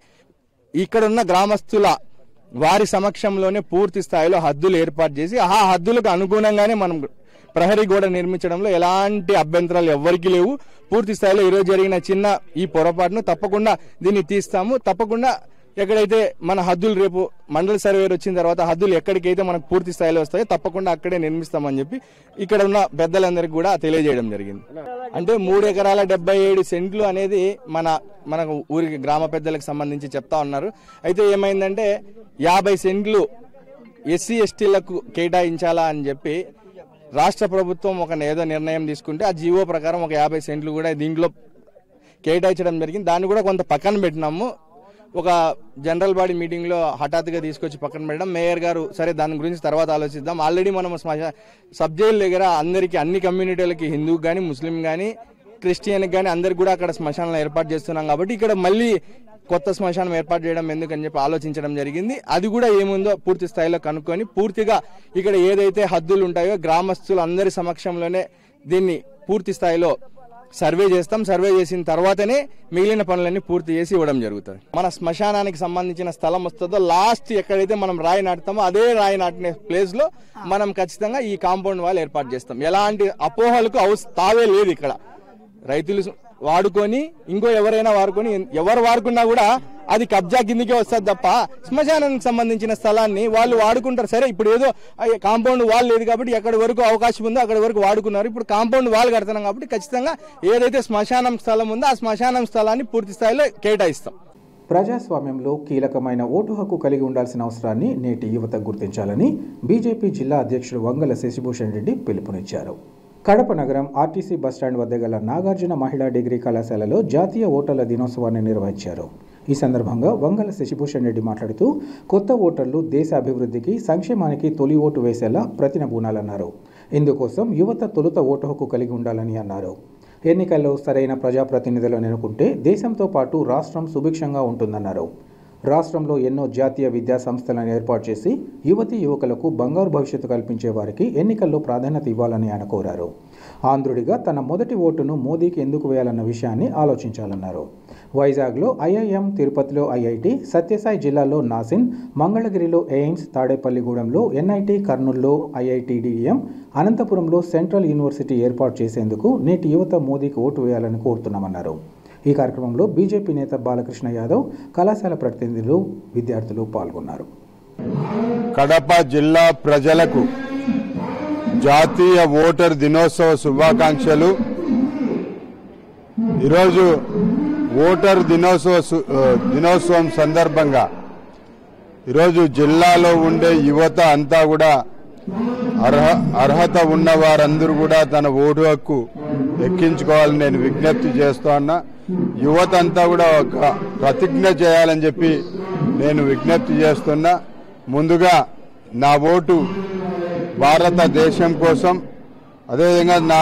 ఇక్కడ ఉన్న గ్రామస్తుల వారి సమక్షంలోనే పూర్తి స్థాయిలో హద్దులు ఏర్పాటు చేసి ఆ హద్దులకు అనుగుణంగానే మనం ప్రహరీ గోడ నిర్మించడంలో ఎలాంటి అభ్యంతరాలు ఎవ్వరికీ లేవు. పూర్తి స్థాయిలో ఈరోజు జరిగిన చిన్న ఈ పొరపాటును తప్పకుండా దీన్ని తీస్తాము. తప్పకుండా ఎక్కడైతే మన హద్దులు రేపు మండల సర్వేర్ వచ్చిన తర్వాత హద్దులు ఎక్కడికైతే మనకు పూర్తి స్థాయిలో వస్తాయో తప్పకుండా అక్కడే నిర్మిస్తామని చెప్పి ఇక్కడ ఉన్న పెద్దలందరికీ కూడా తెలియజేయడం జరిగింది. అంటే 3 ఎకరాల 77 సెంట్లు అనేది మనకు ఊరికి గ్రామ పెద్దలకు సంబంధించి చెప్తా ఉన్నారు. అయితే ఏమైందంటే 50 సెంట్లు ఎస్సీ ఎస్టీలకు కేటాయించాలా అని చెప్పి రాష్ట్ర ప్రభుత్వం ఏదో నిర్ణయం తీసుకుంటే ఆ జీవో ప్రకారం ఒక 50 సెంట్లు కూడా దీంట్లో కేటాయించడం జరిగింది. దాన్ని కూడా కొంత పక్కన పెట్టినాము. ఒక జనరల్ బాడీ మీటింగ్ లో హఠాత్తుగా తీసుకొచ్చి పక్కన పెట్టడం. మేయర్ గారు సరే దాని గురించి తర్వాత ఆలోచిద్దాం, ఆల్రెడీ మనం సబ్ జైలు దగ్గర అందరికీ, అన్ని కమ్యూనిటీలకి, హిందూకి కానీ, ముస్లిం కానీ, క్రిస్టియన్కి కానీ అందరికి కూడా అక్కడ శ్మశానాలు ఏర్పాటు చేస్తున్నాం కాబట్టి ఇక్కడ మళ్ళీ కొత్త శ్మశానం ఏర్పాటు చేయడం ఎందుకని చెప్పి ఆలోచించడం జరిగింది. అది కూడా ఏముందో పూర్తి స్థాయిలో కనుక్కొని పూర్తిగా ఇక్కడ ఏదైతే హద్దులు ఉంటాయో గ్రామస్తులు అందరి సమక్షంలోనే దీన్ని పూర్తి స్థాయిలో సర్వే చేస్తాం. సర్వే చేసిన తర్వాతనే మిగిలిన పనులన్నీ పూర్తి చేసి ఇవ్వడం జరుగుతుంది. మన శ్మశానానికి సంబంధించిన స్థలం వస్తుందో లాస్ట్ ఎక్కడైతే మనం రాయి నాటుతామో అదే రాయి నాటిన ప్లేస్ లో మనం ఖచ్చితంగా ఈ కాంపౌండ్ వాల్ ఏర్పాటు చేస్తాం. ఎలాంటి అపోహలకు తావే లేదు. ఇక్కడ రైతులు వాడుకొని ఇంకో ఎవరైనా వాడుకొని ఎవరు వాడుకున్నా కూడా అది కబ్జా కిందకే వస్తుంది తప్ప శ్మశానానికి సంబంధించిన స్థలాన్ని వాళ్ళు వాడుకుంటారు. సరే ఇప్పుడు ఏదో కాంపౌండ్ వాల్ లేదు కాబట్టి ఎక్కడి వరకు అవకాశం ఉందో అక్కడి వరకు వాడుకున్నారు. ఇప్పుడు కాంపౌండ్ వాల్ కడుతున్నాం కాబట్టి ఖచ్చితంగా ఏదైతే శ్మశానం స్థలం ఉందో ఆ శ్మశానం స్థలాన్ని పూర్తి స్థాయిలో కేటాయిస్తాం. ప్రజాస్వామ్యంలో కీలకమైన ఓటు హక్కు కలిగి ఉండాల్సిన అవసరాన్ని నేటి యువత గుర్తించాలని బీజేపీ జిల్లా అధ్యక్షుడు వంగల శశిభూషణ్ రెడ్డి పిలుపునిచ్చారు. కడప నగరం ఆర్టీసీ బస్టాండ్ వద్ద గల నాగార్జున మహిళా డిగ్రీ కళాశాలలో జాతీయ ఓటర్ల దినోత్సవాన్ని నిర్వహించారు. ఈ సందర్భంగా వంగల శశిభూషణ్ రెడ్డి మాట్లాడుతూ కొత్త ఓటర్లు దేశ అభివృద్ధికి, సంక్షేమానికి తొలి ఓటు వేసేలా ప్రతినబూనాలన్నారు. ఇందుకోసం యువత తొలుత ఓటు హక్కు కలిగి ఉండాలని అన్నారు. ఎన్నికల్లో సరైన ప్రజాప్రతినిధులను ఎన్నుకుంటే దేశంతో పాటు రాష్ట్రం సుభిక్షంగా ఉంటుందన్నారు. రాష్ట్రంలో ఎన్నో జాతీయ విద్యా సంస్థలను ఏర్పాటు చేసి యువతీ యువకులకు బంగారు భవిష్యత్తు కల్పించే వారికి ఎన్నికల్లో ప్రాధాన్యత ఇవ్వాలని ఆయన కోరారు. ఆంధ్రుడిగా తన మొదటి ఓటును మోదీకి ఎందుకు వేయాలన్న విషయాన్ని ఆలోచించాలన్నారు. వైజాగ్లో ఐఐఎం, తిరుపతిలో ఐఐటి, సత్యసాయి జిల్లాలో నాసిన్, మంగళగిరిలో ఎయిమ్స్, తాడేపల్లిగూడెంలో ఎన్ఐటి, కర్నూలులో ఐఐటిడిఎం, అనంతపురంలో సెంట్రల్ యూనివర్సిటీ ఏర్పాటు చేసేందుకు నేటి యువత మోదీకి ఓటు వేయాలని కోరుతున్నామన్నారు. ఈ కార్యక్రమంలో బీజేపీ నేత బాలకృష్ణ యాదవ్, కళాశాల ప్రతినిధులు, విద్యార్థులు పాల్గొన్నారు. కడప జిల్లా ప్రజలకు జాతీయ ఓటర్ దినోత్సవ శుభాకాంక్షలు. ఈరోజు ఓటర్ దినోత్సవం సందర్భంగా ఈరోజు జిల్లాలో ఉండే యువత అంతా కూడా అర్హత ఉన్న వారందరూ కూడా తన ఓటు హక్కు ఎక్కించుకోవాలని నేను విజ్ఞప్తి చేస్తూ ఉన్నా. యువత అంతా కూడా ఒక ప్రతిజ్ఞ చేయాలని చెప్పి నేను విజ్ఞప్తి చేస్తున్నా. ముందుగా నా ఓటు భారతదేశం కోసం, అదేవిధంగా నా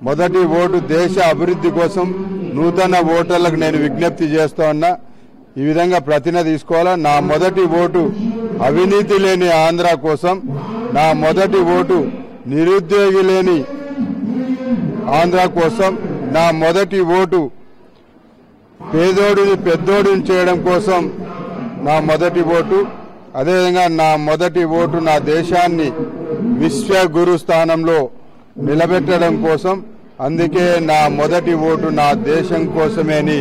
మొదటి ఓటు దేశ అభివృద్ధి కోసం నూతన ఓటర్లకు నేను విజ్ఞప్తి చేస్తూ ఉన్నా. ఈ విధంగా ప్రతిజ్ఞ తీసుకోవాలా. నా మొదటి ఓటు అవినీతి లేని ఆంధ్ర కోసం, నా మొదటి ఓటు నిరుద్యోగి లేని ఆంధ్ర కోసం, నా మొదటి ఓటు పేదోడిని పెద్దోడిని చేయడం కోసం నా మొదటి ఓటు, అదేవిధంగా నా మొదటి ఓటు నా దేశాన్ని విశ్వగురు స్థానంలో నిలబెట్టడం కోసం. అందుకే నా మొదటి ఓటు నా దేశం కోసమే అని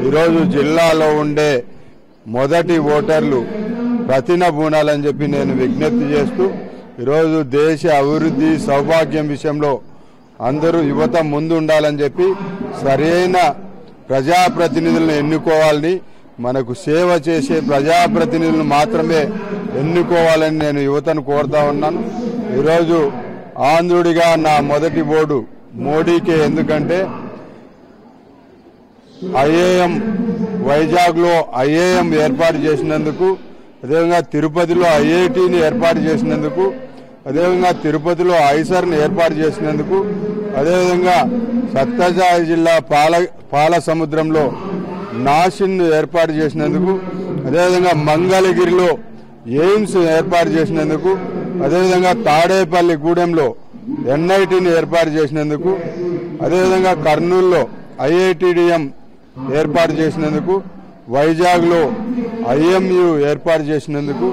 ఈరోజు జిల్లాలో ఉండే మొదటి ఓటర్లు ప్రతినబూనాలని చెప్పి నేను విజ్ఞప్తి చేస్తూ, ఈరోజు దేశ అభివృద్ధి సౌభాగ్యం విషయంలో అందరూ యువత ముందు ఉండాలని చెప్పి సరైన ప్రజాప్రతినిధులను ఎన్నుకోవాలని, మనకు సేవ చేసే ప్రజాప్రతినిధులను మాత్రమే ఎన్నుకోవాలని నేను యువతను కోరుతా ఉన్నాను. ఈరోజు ఆంధ్రుడిగా నా మొదటి ఓటు మోడీకే. ఎందుకంటే ఐఐఎం వైజాగ్లో ఐఐఎం ఏర్పాటు చేసినందుకు అదేవిధంగా తిరుపతిలో ఐఐటిని ఏర్పాటు చేసినందుకు, అదేవిధంగా తిరుపతిలో ఐసర్ని ఏర్పాటు చేసినందుకు, అదేవిధంగా సత్యసాయి జిల్లా పాల సముద్రంలో నాసిన్ను ఏర్పాటు చేసినందుకు, అదేవిధంగా మంగళగిరిలో ఎయిమ్స్ ఏర్పాటు చేసినందుకు, అదేవిధంగా తాడేపల్లి గూడెంలో ఎన్ఐటిని ఏర్పాటు చేసినందుకు, అదేవిధంగా కర్నూలులో ఐఐటిడిఎం ఏర్పాటు చేసినందుకు, వైజాగ్లో ఐఎంయు ఏర్పాటు చేసినందుకు,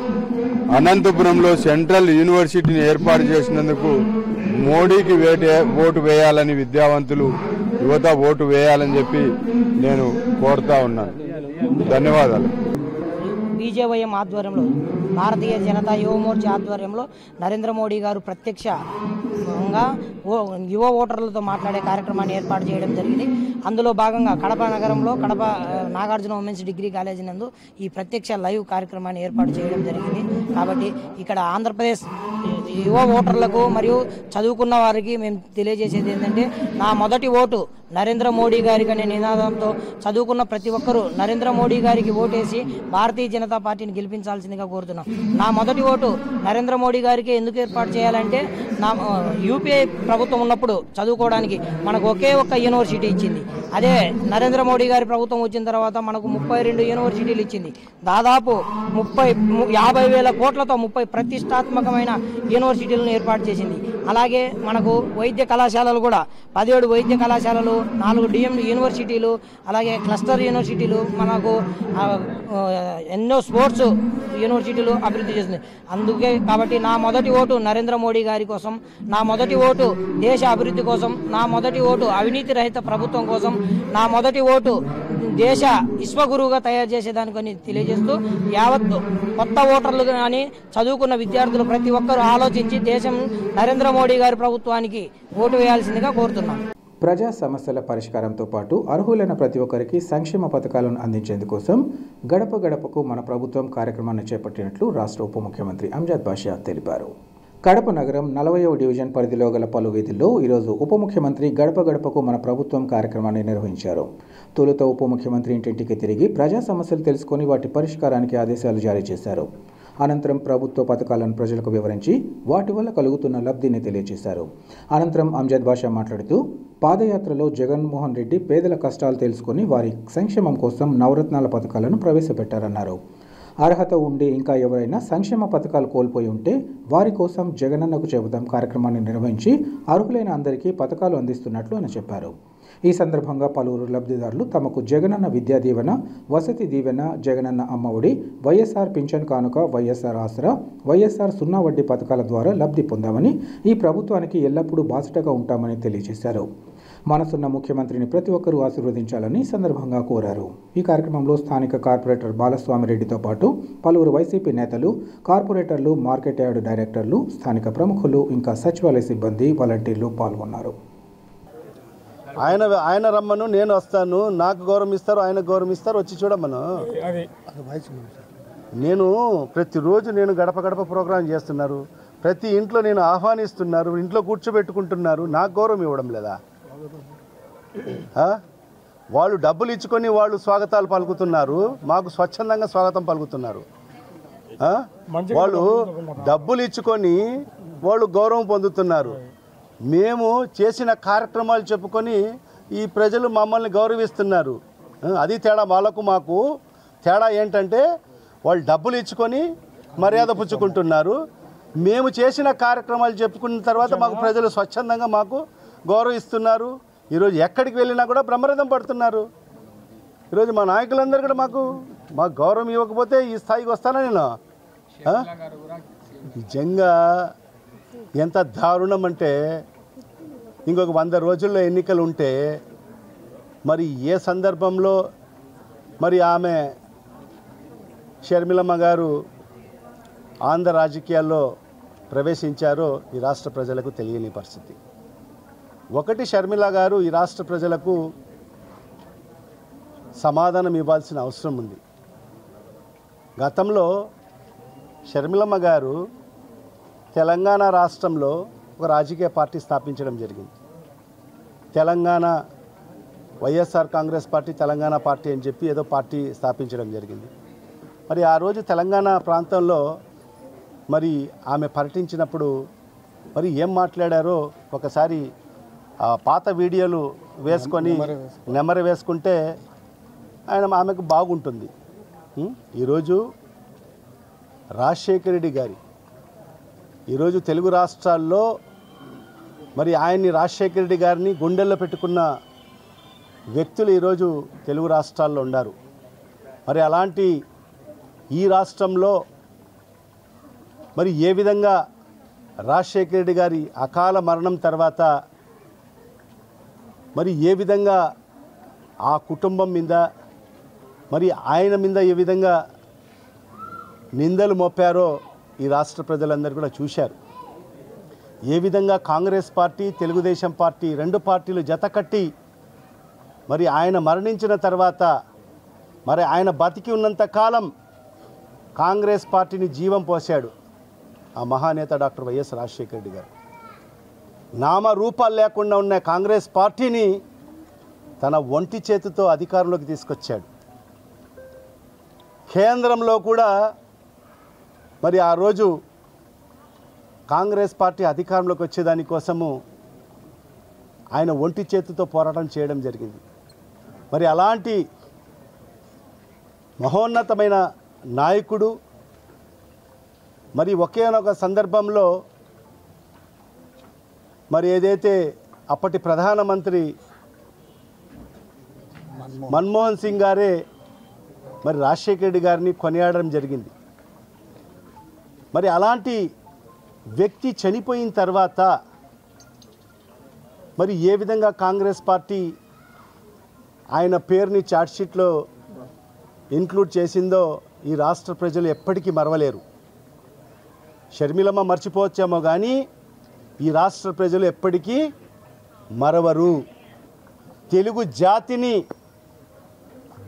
అనంతపురంలో సెంట్రల్ యూనివర్సిటీని ఏర్పాటు చేసినందుకు మోడీకి ఓటు వేయాలని విద్యావంతులు యువత ఓటు వేయాలని చెప్పి నేను కోరుతా ఉన్నాను. ధన్యవాదాలు. బీజేవైఎం ఆధ్వర్యంలో, భారతీయ జనతా యువ మోర్చా ఆధ్వర్యంలో నరేంద్ర మోడీ గారు ప్రత్యక్షంగా యువ ఓటర్లతో మాట్లాడే కార్యక్రమాన్ని ఏర్పాటు చేయడం జరిగింది. అందులో భాగంగా కడప నగరంలో Kadapa Nagarjuna women's degree college నందు ఈ ప్రత్యక్ష లైవ్ కార్యక్రమాన్ని ఏర్పాటు చేయడం జరిగింది. కాబట్టి ఇక్కడ ఆంధ్రప్రదేశ్ యువ ఓటర్లకు మరియు చదువుకున్న వారికి మేము తెలియజేసేది ఏంటంటే, నా మొదటి ఓటు నరేంద్ర మోడీ గారికి అనే నినాదంతో చదువుకున్న ప్రతి ఒక్కరూ నరేంద్ర మోడీ గారికి ఓటేసి భారతీయ జనతా పార్టీని గెలిపించాల్సిందిగా కోరుతున్నాం. నా మొదటి ఓటు నరేంద్ర మోడీ గారికి ఎందుకు ఏర్పాటు చేయాలంటే, నా యూపీఐ ప్రభుత్వం ఉన్నప్పుడు చదువుకోవడానికి మనకు ఒకే ఒక్క యూనివర్సిటీ ఇచ్చింది. అదే నరేంద్ర మోడీ గారి ప్రభుత్వం వచ్చిన తర్వాత మనకు 32 యూనివర్సిటీలు ఇచ్చింది. దాదాపు 50,000 కోట్లతో 30 ప్రతిష్టాత్మకమైన యూనివర్సిటీలను ఏర్పాటు చేసింది. అలాగే మనకు వైద్య కళాశాలలు కూడా 17 వైద్య కళాశాలలు, 4 డిఎండ్ యూనివర్సిటీలు, అలాగే క్లస్టర్ యూనివర్సిటీలు, మనకు ఎన్నో స్పోర్ట్స్ యూనివర్సిటీలు అభివృద్ధి చేసింది. అందుకే కాబట్టి నా మొదటి ఓటు నరేంద్ర మోడీ గారి కోసం, నా మొదటి ఓటు దేశ అభివృద్ధి కోసం, నా మొదటి ఓటు అవినీతి రహిత ప్రభుత్వం కోసం, నా మొదటి ఓటు దేశ విశ్వగురువుగా తయారు చేసేదానికని తెలియజేస్తూ, యావత్ కొత్త ఓటర్లు కానీ చదువుకున్న విద్యార్థులు ప్రతి ఒక్కరూ ఆలోచించి దేశం నరేంద్ర మోడీ గారి ప్రభుత్వానికి ఓటు వేయాల్సిందిగా కోరుతున్నాం. ప్రజా సమస్యల పరిష్కారంతో పాటు అర్హులైన ప్రతి ఒక్కరికి సంక్షేమ పథకాలను అందించేందుకోసం గడప గడపకు మన ప్రభుత్వం కార్యక్రమాన్ని చేపట్టినట్లు రాష్ట్ర ఉప ముఖ్యమంత్రి అంజద్ బాషా తెలిపారు. కడప నగరం 40వ డివిజన్ పరిధిలో గల పలు వీధుల్లో ఈరోజు ఉప ముఖ్యమంత్రి గడప గడపకు మన ప్రభుత్వం కార్యక్రమాన్ని నిర్వహించారు. తొలుత ఉప ముఖ్యమంత్రి ఇంటింటికి తిరిగి ప్రజా సమస్యలు తెలుసుకొని వాటి పరిష్కారానికి ఆదేశాలు జారీ చేశారు. అనంతరం ప్రభుత్వ పథకాలను ప్రజలకు వివరించి వాటి వల్ల కలుగుతున్న లబ్ధిని తెలియజేశారు. అనంతరం అంజద్ బాషా మాట్లాడుతూ, పాదయాత్రలో జగన్మోహన్ రెడ్డి పేదల కష్టాలు తెలుసుకొని వారి సంక్షేమం కోసం నవరత్నాల పథకాలను ప్రవేశపెట్టారన్నారు. అర్హత ఉండి ఇంకా ఎవరైనా సంక్షేమ పథకాలు కోల్పోయి ఉంటే వారి కోసం జగనన్నకు చెబుదాం కార్యక్రమాన్ని నిర్వహించి అర్హులైన అందరికీ పథకాలు అందిస్తున్నట్లు ఆయన చెప్పారు. ఈ సందర్భంగా పలువురు లబ్ధిదారులు తమకు జగనన్న విద్యా దీవెన, వసతి దీవెన, జగనన్న అమ్మఒడి, వైఎస్ఆర్ పింఛన్ కానుక, వైఎస్ఆర్ ఆసరా, వైఎస్ఆర్ 0 వడ్డీ పథకాల ద్వారా లబ్ధి పొందామని, ఈ ప్రభుత్వానికి ఎల్లప్పుడూ బాసటగా ఉంటామని తెలియజేశారు. మనసున్న ముఖ్యమంత్రిని ప్రతి ఒక్కరూ ఆశీర్వదించాలని సందర్భంగా కోరారు. ఈ కార్యక్రమంలో స్థానిక కార్పొరేటర్ బాలస్వామిరెడ్డితో పాటు పలువురు వైసీపీ నేతలు, కార్పొరేటర్లు, మార్కెట్ యార్డు డైరెక్టర్లు, స్థానిక ప్రముఖులు, ఇంకా సచివాలయ సిబ్బంది, వాలంటీర్లు పాల్గొన్నారు. ఆయన రమ్మను, నేను వస్తాను, నాకు గౌరవం ఇస్తారు, ఆయన గౌరవం ఇస్తారు, వచ్చి చూడమ్మను. నేను ప్రతిరోజు నేను గడప గడప ప్రోగ్రాం చేస్తున్నారు, ప్రతి ఇంట్లో నేను ఆహ్వానిస్తున్నారు, ఇంట్లో కూర్చోబెట్టుకుంటున్నారు, నాకు గౌరవం ఇవ్వడం లేదా? వాళ్ళు డబ్బులు ఇచ్చుకొని వాళ్ళు స్వాగతాలు పలుకుతున్నారు, మాకు స్వచ్ఛందంగా స్వాగతం పలుకుతున్నారు. వాళ్ళు డబ్బులు ఇచ్చుకొని వాళ్ళు గౌరవం పొందుతున్నారు. మేము చేసిన కార్యక్రమాలు చెప్పుకొని ఈ ప్రజలు మమ్మల్ని గౌరవిస్తున్నారు. అది తేడా. వాళ్ళకు మాకు తేడా ఏంటంటే, వాళ్ళు డబ్బులు ఇచ్చుకొని మర్యాద పుచ్చుకుంటున్నారు. మేము చేసిన కార్యక్రమాలు చెప్పుకున్న తర్వాత మాకు ప్రజలు స్వచ్ఛందంగా మాకు గౌరవిస్తున్నారు. ఈరోజు ఎక్కడికి వెళ్ళినా కూడా బ్రహ్మరథం పడుతున్నారు. ఈరోజు మా నాయకులందరూ కూడా మాకు గౌరవం ఇవ్వకపోతే ఈ స్థాయికి వస్తానా నేను? నిజంగా ఎంత దారుణం అంటే, ఇంకొక 100 రోజుల్లో ఎన్నికలు ఉంటే మరి ఏ సందర్భంలో మరి ఆమె షర్మిలమ్మ గారు ఆంధ్ర రాజకీయాల్లో ప్రవేశించారో ఈ రాష్ట్ర ప్రజలకు తెలియని పరిస్థితి. ఒకటి, షర్మిల గారు ఈ రాష్ట్ర ప్రజలకు సమాధానం ఇవ్వాల్సిన అవసరం ఉంది. గతంలో షర్మిలమ్మ గారు తెలంగాణ రాష్ట్రంలో ఒక రాజకీయ పార్టీ స్థాపించడం జరిగింది. తెలంగాణ వైఎస్ఆర్ కాంగ్రెస్ పార్టీ, తెలంగాణ పార్టీ అని చెప్పి ఏదో పార్టీ స్థాపించడం జరిగింది. మరి ఆ రోజు తెలంగాణ ప్రాంతంలో మరి ఆమె పర్యటించినప్పుడు మరి ఏం మాట్లాడారో ఒకసారి ఆ పాత వీడియోలు వేసుకొని నెమరు వేసుకుంటే ఆమెకు బాగుంటుంది. ఈరోజు రాజశేఖర రెడ్డి గారి ఈరోజు తెలుగు రాష్ట్రాల్లో మరి ఆయన్ని రాజశేఖర రెడ్డి గారిని గుండెల్లో పెట్టుకున్న వ్యక్తులు ఈరోజు తెలుగు రాష్ట్రాల్లో ఉన్నారు. మరి అలాంటి ఈ రాష్ట్రంలో మరి ఏ విధంగా రాజశేఖర రెడ్డి గారి అకాల మరణం తర్వాత మరి ఏ విధంగా ఆ కుటుంబం మీద మరి ఆయన మీద ఏ విధంగా నిందలు మోపారో ఈ రాష్ట్ర ప్రజలందరూ కూడా చూశారు. ఏ విధంగా కాంగ్రెస్ పార్టీ తెలుగుదేశం పార్టీ రెండు పార్టీలు జతకట్టి మరి ఆయన మరణించిన తర్వాత మరి ఆయన బతికి ఉన్నంత కాలం కాంగ్రెస్ పార్టీని జీవం పోశాడు ఆ మహానేత డాక్టర్ వైఎస్ రాజశేఖర రెడ్డి గారు. నామరూపాలు లేకుండా ఉన్న కాంగ్రెస్ పార్టీని తన ఒంటి చేతితో అధికారంలోకి తీసుకొచ్చాడు. కేంద్రంలో కూడా మరి ఆ రోజు కాంగ్రెస్ పార్టీ అధికారంలోకి వచ్చేదానికోసము ఆయన ఒంటి చేతితో పోరాటం చేయడం జరిగింది. మరి అలాంటి మహోన్నతమైన నాయకుడు మరి ఒకేనొక సందర్భంలో మరి ఏదైతే అప్పటి ప్రధానమంత్రి మన్మోహన్ సింగ్ గారే మరి రాజశేఖర రెడ్డి గారిని కొనియాడడం జరిగింది. మరి అలాంటి వ్యక్తి చనిపోయిన తర్వాత మరి ఏ విధంగా కాంగ్రెస్ పార్టీ ఆయన పేరుని చార్జ్షీట్లో ఇంక్లూడ్ చేసిందో ఈ రాష్ట్ర ప్రజలు ఎప్పటికీ మరవలేరు. షర్మిలమ్మ మర్చిపోవచ్చేమో కానీ ఈ రాష్ట్ర ప్రజలు ఎప్పటికీ మరవరు. తెలుగు జాతిని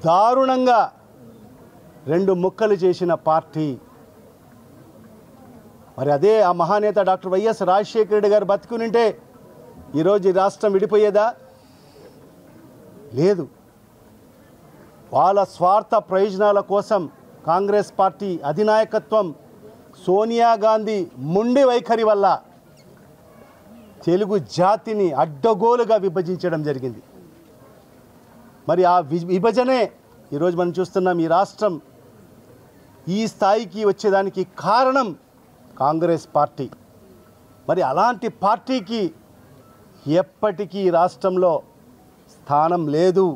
దారుణంగా రెండు ముక్కలు చేసిన పార్టీ మరి అదే ఆ మహానేత డాక్టర్ వైఎస్ రాజశేఖర రెడ్డి గారు బతుకునింటే ఈరోజు ఈ రాష్ట్రం విడిపోయేదా? లేదు. వాళ్ళ స్వార్థ ప్రయోజనాల కోసం కాంగ్రెస్ పార్టీ అధినాయకత్వం సోనియా గాంధీ మొండి వైఖరి వల్ల తెలుగు జాతిని అడ్డగోలుగా విభజించడం జరిగింది. మరి ఆ విభజనే ఈరోజు మనం చూస్తున్నాం. ఈ రాష్ట్రం ఈ స్థాయికి వచ్చేదానికి కారణం కాంగ్రెస్ పార్టీ. మరి అలాంటి పార్టీకి ఎప్పటికీ రాష్ట్రంలో స్థానం లేదు.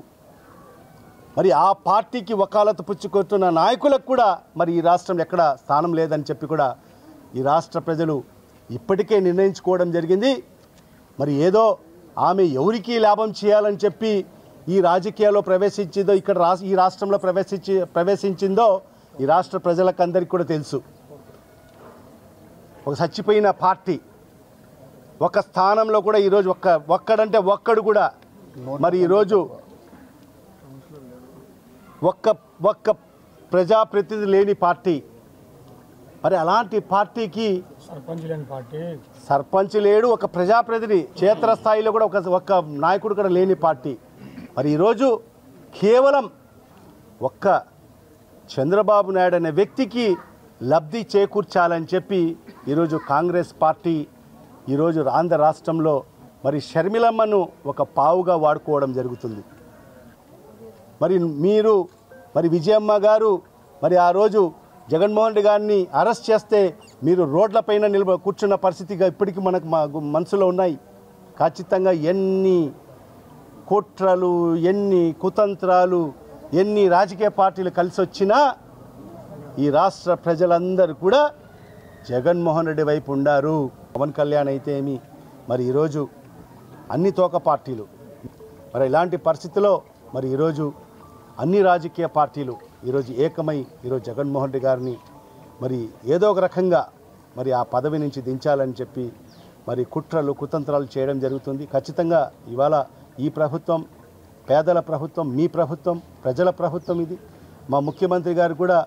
మరి ఆ పార్టీకి వకాలతు పుచ్చుకొస్తున్న నాయకులకు కూడా మరి ఈ రాష్ట్రంలో ఎక్కడ స్థానం లేదని చెప్పి కూడా ఈ రాష్ట్ర ప్రజలు ఇప్పటికే నిర్ణయించుకోవడం జరిగింది. మరి ఏదో ఆమె ఎవరికి లాభం చేయాలని చెప్పి ఈ రాజకీయాల్లో ప్రవేశించిందో ఇక్కడ ఈ రాష్ట్రంలో ప్రవేశించిందో ఈ రాష్ట్ర ప్రజలకందరికీ కూడా తెలుసు. ఒక చచ్చిపోయిన పార్టీ ఒక స్థానంలో కూడా ఈరోజు ఒక్కడంటే ఒక్కడు కూడా మరి ఈరోజు ఒక్క ప్రజాప్రతినిధి లేని పార్టీ. మరి అలాంటి పార్టీకి సర్పంచ్ లేడు, ఒక ప్రజాప్రతినిధి క్షేత్రస్థాయిలో కూడా ఒక్క నాయకుడు కూడా లేని పార్టీ. మరి ఈరోజు కేవలం ఒక్క చంద్రబాబు నాయుడు అనే వ్యక్తికి లబ్ధి చేకూర్చాలని చెప్పి ఈరోజు కాంగ్రెస్ పార్టీ ఈరోజు ఆంధ్ర రాష్ట్రంలో మరి షర్మిలమ్మను ఒక పావుగా వాడుకోవడం జరుగుతుంది. మరి మీరు మరి విజయమ్మ గారు మరి ఆ రోజు జగన్మోహన్ రెడ్డి గారిని అరెస్ట్ చేస్తే మీరు రోడ్లపైన కూర్చున్న పరిస్థితిగా ఇప్పటికీ మనకు మనసులో ఉన్నాయి. ఖచ్చితంగా ఎన్ని కుట్రలు, ఎన్ని కుతంత్రాలు, ఎన్ని రాజకీయ పార్టీలు కలిసి వచ్చినా ఈ రాష్ట్ర ప్రజలందరూ కూడా జగన్మోహన్ రెడ్డి వైపు ఉన్నారు. పవన్ కళ్యాణ్ అయితే ఏమి మరి ఈరోజు అన్ని తోక పార్టీలు. మరి ఇలాంటి పరిస్థితిలో మరి ఈరోజు అన్ని రాజకీయ పార్టీలు ఈరోజు ఏకమై ఈరోజు జగన్మోహన్ రెడ్డి గారిని మరి ఏదో ఒక రకంగా మరి ఆ పదవి నుంచి దించాలని చెప్పి మరి కుట్రలు కుతంత్రాలు చేయడం జరుగుతుంది. ఖచ్చితంగా ఇవాళ ఈ ప్రభుత్వం పేదల ప్రభుత్వం, మీ ప్రభుత్వం, ప్రజల ప్రభుత్వం ఇది. మా ముఖ్యమంత్రి గారు కూడా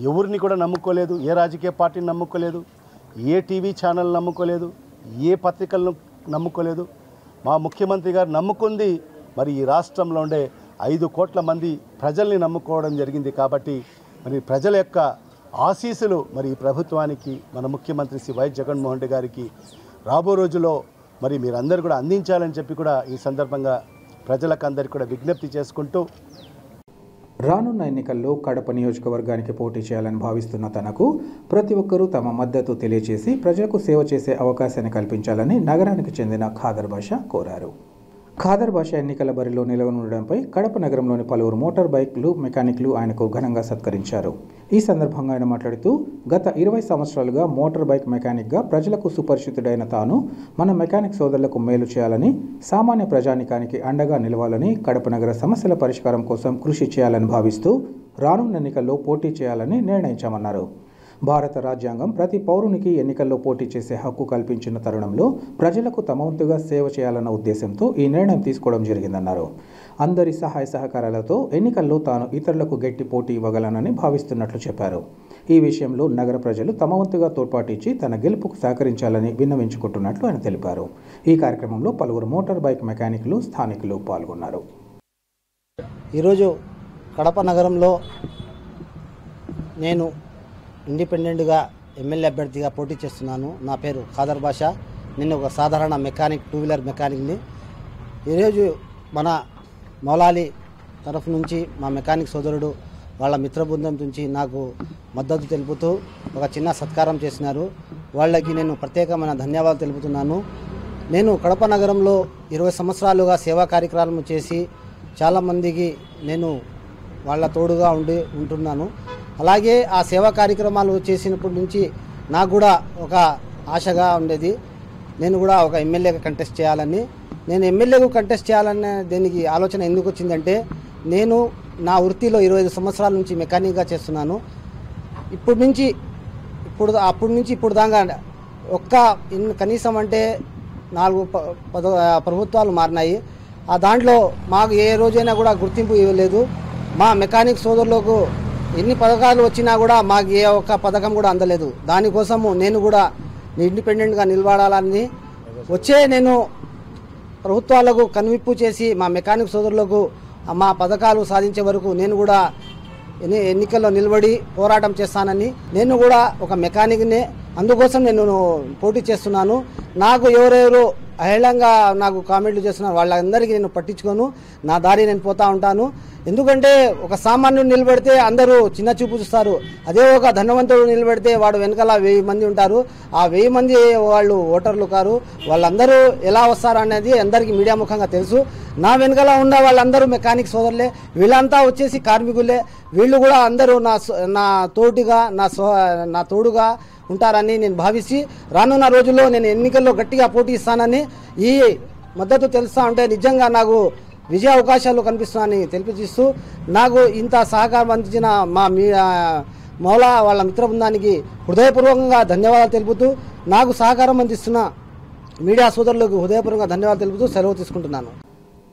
ఎవరిని కూడా నమ్ముకోలేదు, ఏ రాజకీయ పార్టీని నమ్ముకోలేదు, ఏ టీవీ ఛానల్ నమ్ముకోలేదు, ఏ పత్రికలను నమ్ముకోలేదు. మా ముఖ్యమంత్రి గారు నమ్ముకుంది మరి ఈ రాష్ట్రంలో ఉండే 5 కోట్ల మంది ప్రజల్ని నమ్ముకోవడం జరిగింది. కాబట్టి మరి ప్రజల యొక్క ఆశీస్సులు మరి ఈ ప్రభుత్వానికి మన ముఖ్యమంత్రి శ్రీ వైఎస్ జగన్మోహన్ రెడ్డి గారికి రాబో రోజుల్లో మరి మీరందరూ కూడా అందించాలని చెప్పి కూడా ఈ సందర్భంగా ప్రజలకు అందరికీ కూడా విజ్ఞప్తి చేసుకుంటూ రానున్న ఎన్నికల్లో కడప నియోజకవర్గానికి పోటీ చేయాలని భావిస్తున్న తనకు ప్రతి ఒక్కరూ తమ మద్దతు తెలియజేసి ప్రజలకు సేవ చేసే అవకాశాన్ని కల్పించాలని నగరానికి చెందిన ఖాదర్ బాషా కోరారు. ఖాదర్ బాషా ఎన్నికల బరిలో నిలవనుండడంపై కడప నగరంలోని పలువురు మోటార్ బైక్లు మెకానిక్లు ఆయనకు ఘనంగా సత్కరించారు. ఈ సందర్భంగా ఆయన మాట్లాడుతూ గత 20 సంవత్సరాలుగా మోటార్ బైక్ మెకానిక్గా ప్రజలకు సుపరిచితుడైన తాను మన మెకానిక్ సోదరులకు మేలు చేయాలని, సామాన్య ప్రజానికానికి అండగా నిలవాలని, కడప నగర సమస్యల పరిష్కారం కోసం కృషి చేయాలని భావిస్తూ రానున్న ఎన్నికల్లో పోటీ చేయాలని నిర్ణయించామన్నారు. భారత రాజ్యాంగం ప్రతి పౌరునికి ఎన్నికల్లో పోటీ చేసే హక్కు కల్పించిన తరుణంలో ప్రజలకు తమ వంతుగా సేవ చేయాలన్న ఉద్దేశంతో ఈ నిర్ణయం తీసుకోవడం జరిగిందన్నారు. అందరి సహాయ సహకారాలతో ఎన్నికల్లో తాను ఇతరులకు గట్టి పోటీ ఇవ్వగలనని భావిస్తున్నట్లు చెప్పారు. ఈ విషయంలో నగర ప్రజలు తమ వంతుగా తోడ్పాటు ఇచ్చి తన గెలుపుకు సహకరించాలని విన్నవించుకుంటున్నట్లు ఆయన తెలిపారు. ఈ కార్యక్రమంలో పలువురు మోటార్ బైక్ మెకానిక్లు, స్థానికులు పాల్గొన్నారు. ఈరోజు కడప నగరంలో నేను ఇండిపెండెంట్గా ఎమ్మెల్యే అభ్యర్థిగా పోటీ చేస్తున్నాను. నా పేరు ఖాదర్ బాషా. నేను ఒక సాధారణ మెకానిక్, 2 వీలర్ మెకానిక్ని. ఈరోజు మన మౌలాలి తరఫు నుంచి మా మెకానిక్ సోదరుడు వాళ్ళ మిత్ర బృందం నుంచి నాకు మద్దతు తెలుపుతూ ఒక చిన్న సత్కారం చేసినారు. వాళ్ళకి నేను ప్రత్యేకమైన ధన్యవాదాలు తెలుపుతున్నాను. నేను కడప నగరంలో 20 సంవత్సరాలుగా సేవా కార్యక్రమాలు చేసి చాలామందికి నేను వాళ్ళ తోడుగా ఉంటున్నాను. అలాగే ఆ సేవా కార్యక్రమాలు చేసినప్పటి నుంచి నాకు కూడా ఒక ఆశగా ఉండేది, నేను కూడా ఒక ఎమ్మెల్యేగా కంటెస్ట్ చేయాలని. నేను ఎమ్మెల్యేకు కంటెస్ట్ చేయాలనే దీనికి ఆలోచన ఎందుకు వచ్చిందంటే, నేను నా వృత్తిలో 25 సంవత్సరాల నుంచి మెకానిక్గా చేస్తున్నాను. అప్పటి నుంచి ఇప్పుడు దాకా కనీసం అంటే 4 ప్రభుత్వాలు మారినాయి. ఆ దాంట్లో మాకు ఏ రోజైనా కూడా గుర్తింపు ఇవ్వలేదు. మా మెకానిక్ సోదరులకు ఎన్ని పథకాలు వచ్చినా కూడా మాకు ఏ ఒక్క పథకం కూడా అందలేదు. దానికోసము నేను కూడా ఇండిపెండెంట్గా నిలబడాలని నేను ప్రభుత్వాలకు కనువిప్పు చేసి మా మెకానిక్ సోదరులకు మా పథకాలు సాధించే వరకు నేను కూడా ఎన్నికల్లో నిలబడి పోరాటం చేస్తానని, నేను కూడా ఒక మెకానిక్నే, అందుకోసం నేను పోటీ చేస్తున్నాను. నాకు ఎవరెవరు అహేళంగా నాకు కామెంట్లు చేస్తున్నారు వాళ్ళందరికీ నేను పట్టించుకోను, నా దారి నేను పోతా ఉంటాను. ఎందుకంటే ఒక సామాన్యుడు నిలబెడితే అందరూ చిన్న చూపు చూస్తారు. అదే ఒక ధనవంతుడు నిలబెడితే వాడు వెనకాల 1000 మంది ఉంటారు. ఆ 1000 మంది వాళ్ళు ఓటర్లు కారు. వాళ్ళందరూ ఎలా వస్తారు అనేది అందరికీ మీడియా ముఖంగా తెలుసు. నా వెనకాల ఉన్న వాళ్ళందరూ మెకానిక్ సోదరులే, వీళ్ళంతా వచ్చేసి కార్మికులే. వీళ్ళు కూడా అందరూ నా తోడుగా ఉంటారని నేను భావించి రానున్న రోజుల్లో నేను ఎన్నికల్లో గట్టిగా పోటీ ఇస్తానని, ఈ మద్దతు తెలుస్తా ఉంటే నిజంగా నాకు విజయ అవకాశాలు కనిపిస్తున్నాయని తెలియజేస్తూ, నాకు ఇంత సహకారం అందించిన మా మౌలా వాళ్ళ మిత్ర బృందానికి హృదయపూర్వకంగా ధన్యవాదాలు తెలుపుతూ, నాకు సహకారం అందిస్తున్న మీడియా సోదరులకు హృదయపూర్వకంగా ధన్యవాదాలు తెలుపుతూ సెలవు తీసుకుంటున్నాను.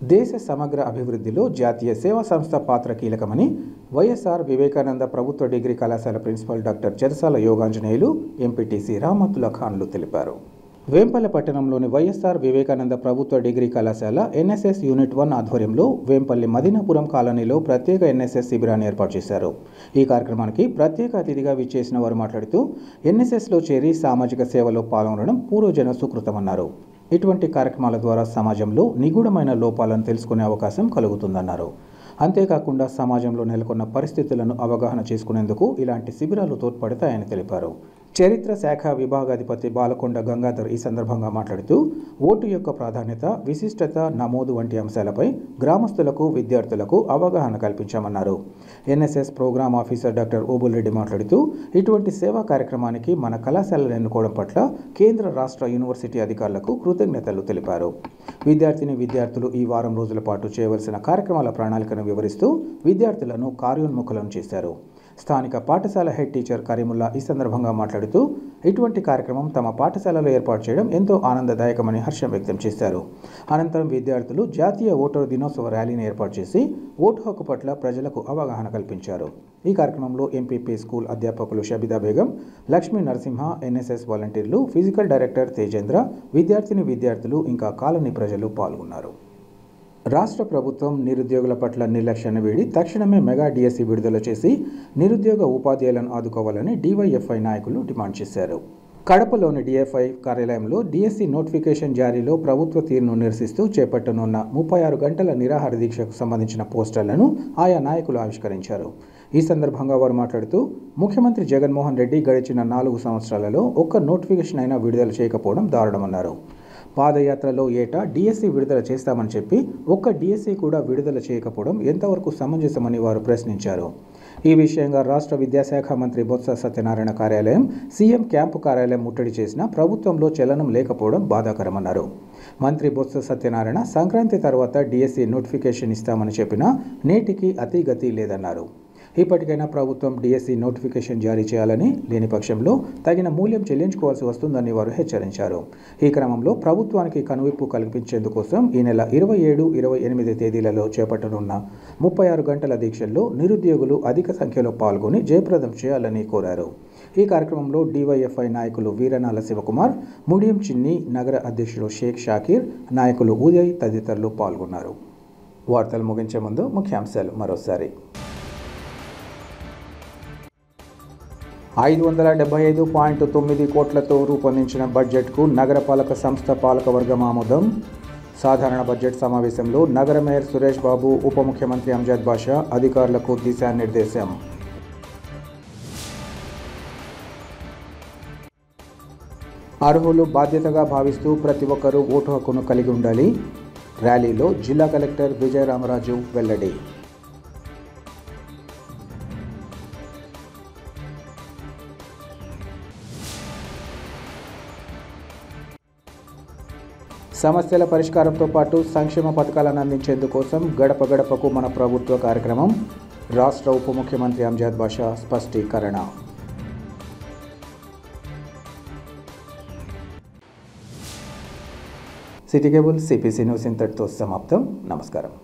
దేశ సమగ్ర అభివృద్ధిలో జాతీయ సేవా సంస్థ పాత్ర కీలకమని వైఎస్ఆర్ వివేకానంద ప్రభుత్వ డిగ్రీ కళాశాల ప్రిన్సిపల్ డాక్టర్ చెరసాల యోగాంజనేయులు, ఎంపీటీసీ రామతుల్లా ఖాన్లు తెలిపారు. వేంపల్లి పట్టణంలోని వైఎస్ఆర్ వివేకానంద ప్రభుత్వ డిగ్రీ కళాశాల ఎన్ఎస్ఎస్ యూనిట్ 1 ఆధ్వర్యంలో వేంపల్లి మదీనాపురం కాలనీలో ప్రత్యేక ఎన్ఎస్ఎస్ శిబిరాన్ని ఏర్పాటు చేశారు. ఈ కార్యక్రమానికి ప్రత్యేక అతిథిగా విచ్చేసిన వారు మాట్లాడుతూ, ఎన్ఎస్ఎస్లో చేరి సామాజిక సేవలో పాల్గొనడం పూర్వజన సుకృతమన్నారు. ఇటువంటి కార్యక్రమాల ద్వారా సమాజంలో నిగూఢమైన లోపాలను తెలుసుకునే అవకాశం కలుగుతుందన్నారు. అంతేకాకుండా సమాజంలో నెలకొన్న పరిస్థితులను అవగాహన చేసుకునేందుకు ఇలాంటి శిబిరాలు తోడ్పడతాయని తెలిపారు. చరిత్ర శాఖ విభాగాధిపతి బాలకొండ గంగాధర్ ఈ సందర్భంగా మాట్లాడుతూ, ఓటు యొక్క ప్రాధాన్యత, విశిష్టత, నమోదు వంటి అంశాలపై గ్రామస్తులకు, విద్యార్థులకు అవగాహన కల్పించామన్నారు. NSS programme officer doctor Obulreddy మాట్లాడుతూ, ఇటువంటి సేవా కార్యక్రమానికి మన కళాశాలను ఎన్నుకోవడం పట్ల కేంద్ర, రాష్ట్ర, యూనివర్సిటీ అధికారులకు కృతజ్ఞతలు తెలిపారు. విద్యార్థులు ఈ వారం రోజుల పాటు చేయవలసిన కార్యక్రమాల ప్రణాళికను వివరిస్తూ విద్యార్థులను కార్యోన్ముఖులను చేశారు. స్థానిక పాఠశాల హెడ్ టీచర్ కరీముల్లా ఈ సందర్భంగా మాట్లాడుతూ, ఇటువంటి కార్యక్రమం తమ పాఠశాలలో ఏర్పాటు చేయడం ఎంతో ఆనందదాయకమని హర్షం వ్యక్తం చేశారు. అనంతరం విద్యార్థులు జాతీయ ఓటరు దినోత్సవ ర్యాలీని ఏర్పాటు చేసి ఓటు హక్కు పట్ల ప్రజలకు అవగాహన కల్పించారు. ఈ కార్యక్రమంలో ఎంపీపీ స్కూల్ అధ్యాపకులు షబిదా బేగం, లక్ష్మీ నరసింహ, ఎన్ఎస్ఎస్ వాలంటీర్లు, ఫిజికల్ డైరెక్టర్ తేజేంద్ర, విద్యార్థులు ఇంకా కాలనీ ప్రజలు పాల్గొన్నారు. రాష్ట్ర ప్రభుత్వం నిరుద్యోగుల పట్ల నిర్లక్ష్యాన్ని వీడి తక్షణమే మెగా డిఎస్సి విడుదల చేసి నిరుద్యోగ ఉపాధ్యాయులను ఆదుకోవాలని డివైఎఫ్ఐ నాయకులు డిమాండ్ చేశారు. కడపలోని డిఎఫ్ఐ కార్యాలయంలో డిఎస్సి నోటిఫికేషన్ జారీలో ప్రభుత్వ తీరును నిరసిస్తూ చేపట్టనున్న 36 గంటల నిరాహార దీక్షకు సంబంధించిన పోస్టర్లను ఆయా నాయకులు ఆవిష్కరించారు. ఈ సందర్భంగా వారు మాట్లాడుతూ ముఖ్యమంత్రి జగన్మోహన్ రెడ్డి గడిచిన 4 సంవత్సరాలలో ఒక్క నోటిఫికేషన్ అయినా విడుదల చేయకపోవడం దారుణమన్నారు. పాదయాత్రలో ఏటా డిఎస్సి విడుదల చేస్తామని చెప్పి ఒక్క డిఎస్సి కూడా విడుదల చేయకపోవడం ఎంతవరకు సమంజసమని వారు ప్రశ్నించారు. ఈ విషయంగా రాష్ట్ర విద్యాశాఖ మంత్రి బొత్స సత్యనారాయణ కార్యాలయం, సీఎం క్యాంపు కార్యాలయం ముట్టడి చేసినా ప్రభుత్వంలో చలనం లేకపోవడం బాధాకరమన్నారు. మంత్రి బొత్స సత్యనారాయణ సంక్రాంతి తర్వాత డిఎస్సి నోటిఫికేషన్ ఇస్తామని చెప్పినా నేటికి అతిగతి లేదన్నారు. ఇప్పటికైనా ప్రభుత్వం డిఎస్సి నోటిఫికేషన్ జారీ చేయాలని, లేని పక్షంలో తగిన మూల్యం చెల్లించుకోవాల్సి వస్తుందని వారు హెచ్చరించారు. ఈ క్రమంలో ప్రభుత్వానికి కనువిప్పు కల్పించేందుకోసం ఈ నెల 27, 28 తేదీలలో చేపట్టనున్న 36 గంటల దీక్షల్లో నిరుద్యోగులు అధిక సంఖ్యలో పాల్గొని జయప్రదం చేయాలని కోరారు. ఈ కార్యక్రమంలో డివైఎఫ్ఐ నాయకులు వీరనాల శివకుమార్, ముడియం చిన్ని, నగర అధ్యక్షుడు షేక్ షాకీర్, నాయకులు ఉదయ్ తదితరులు పాల్గొన్నారు. వార్తలు ముగించే ముందు ముఖ్యాంశాలు మరోసారి. 575.9 కోట్లతో రూపొందించిన బడ్జెట్కు నగరపాలక సంస్థ పాలకవర్గం ఆమోదం. సాధారణ బడ్జెట్ సమావేశంలో నగర మేయర్ సురేష్ బాబు, ఉప ముఖ్యమంత్రి అంజద్ బాషా అధికారులకు దిశానిర్దేశం. అర్హులు బాధ్యతగా భావిస్తూ ప్రతి ఒక్కరూ ఓటు హక్కును కలిగి ఉండాలి. ర్యాలీలో జిల్లా కలెక్టర్ విజయ రామరాజు వెల్లడి. సమస్యల పరిష్కారంతో పాటు సంక్షేమ పథకాలను అందించేందుకోసం గడప గడపకు మన ప్రభుత్వ కార్యక్రమం. రాష్ట్ర ఉప ముఖ్యమంత్రి అంజద్ బాషా స్పష్టీకరణ. సిటీ కేబుల్ సిపిసి న్యూస్ ఇంతటితో సమాప్తం. నమస్కారం.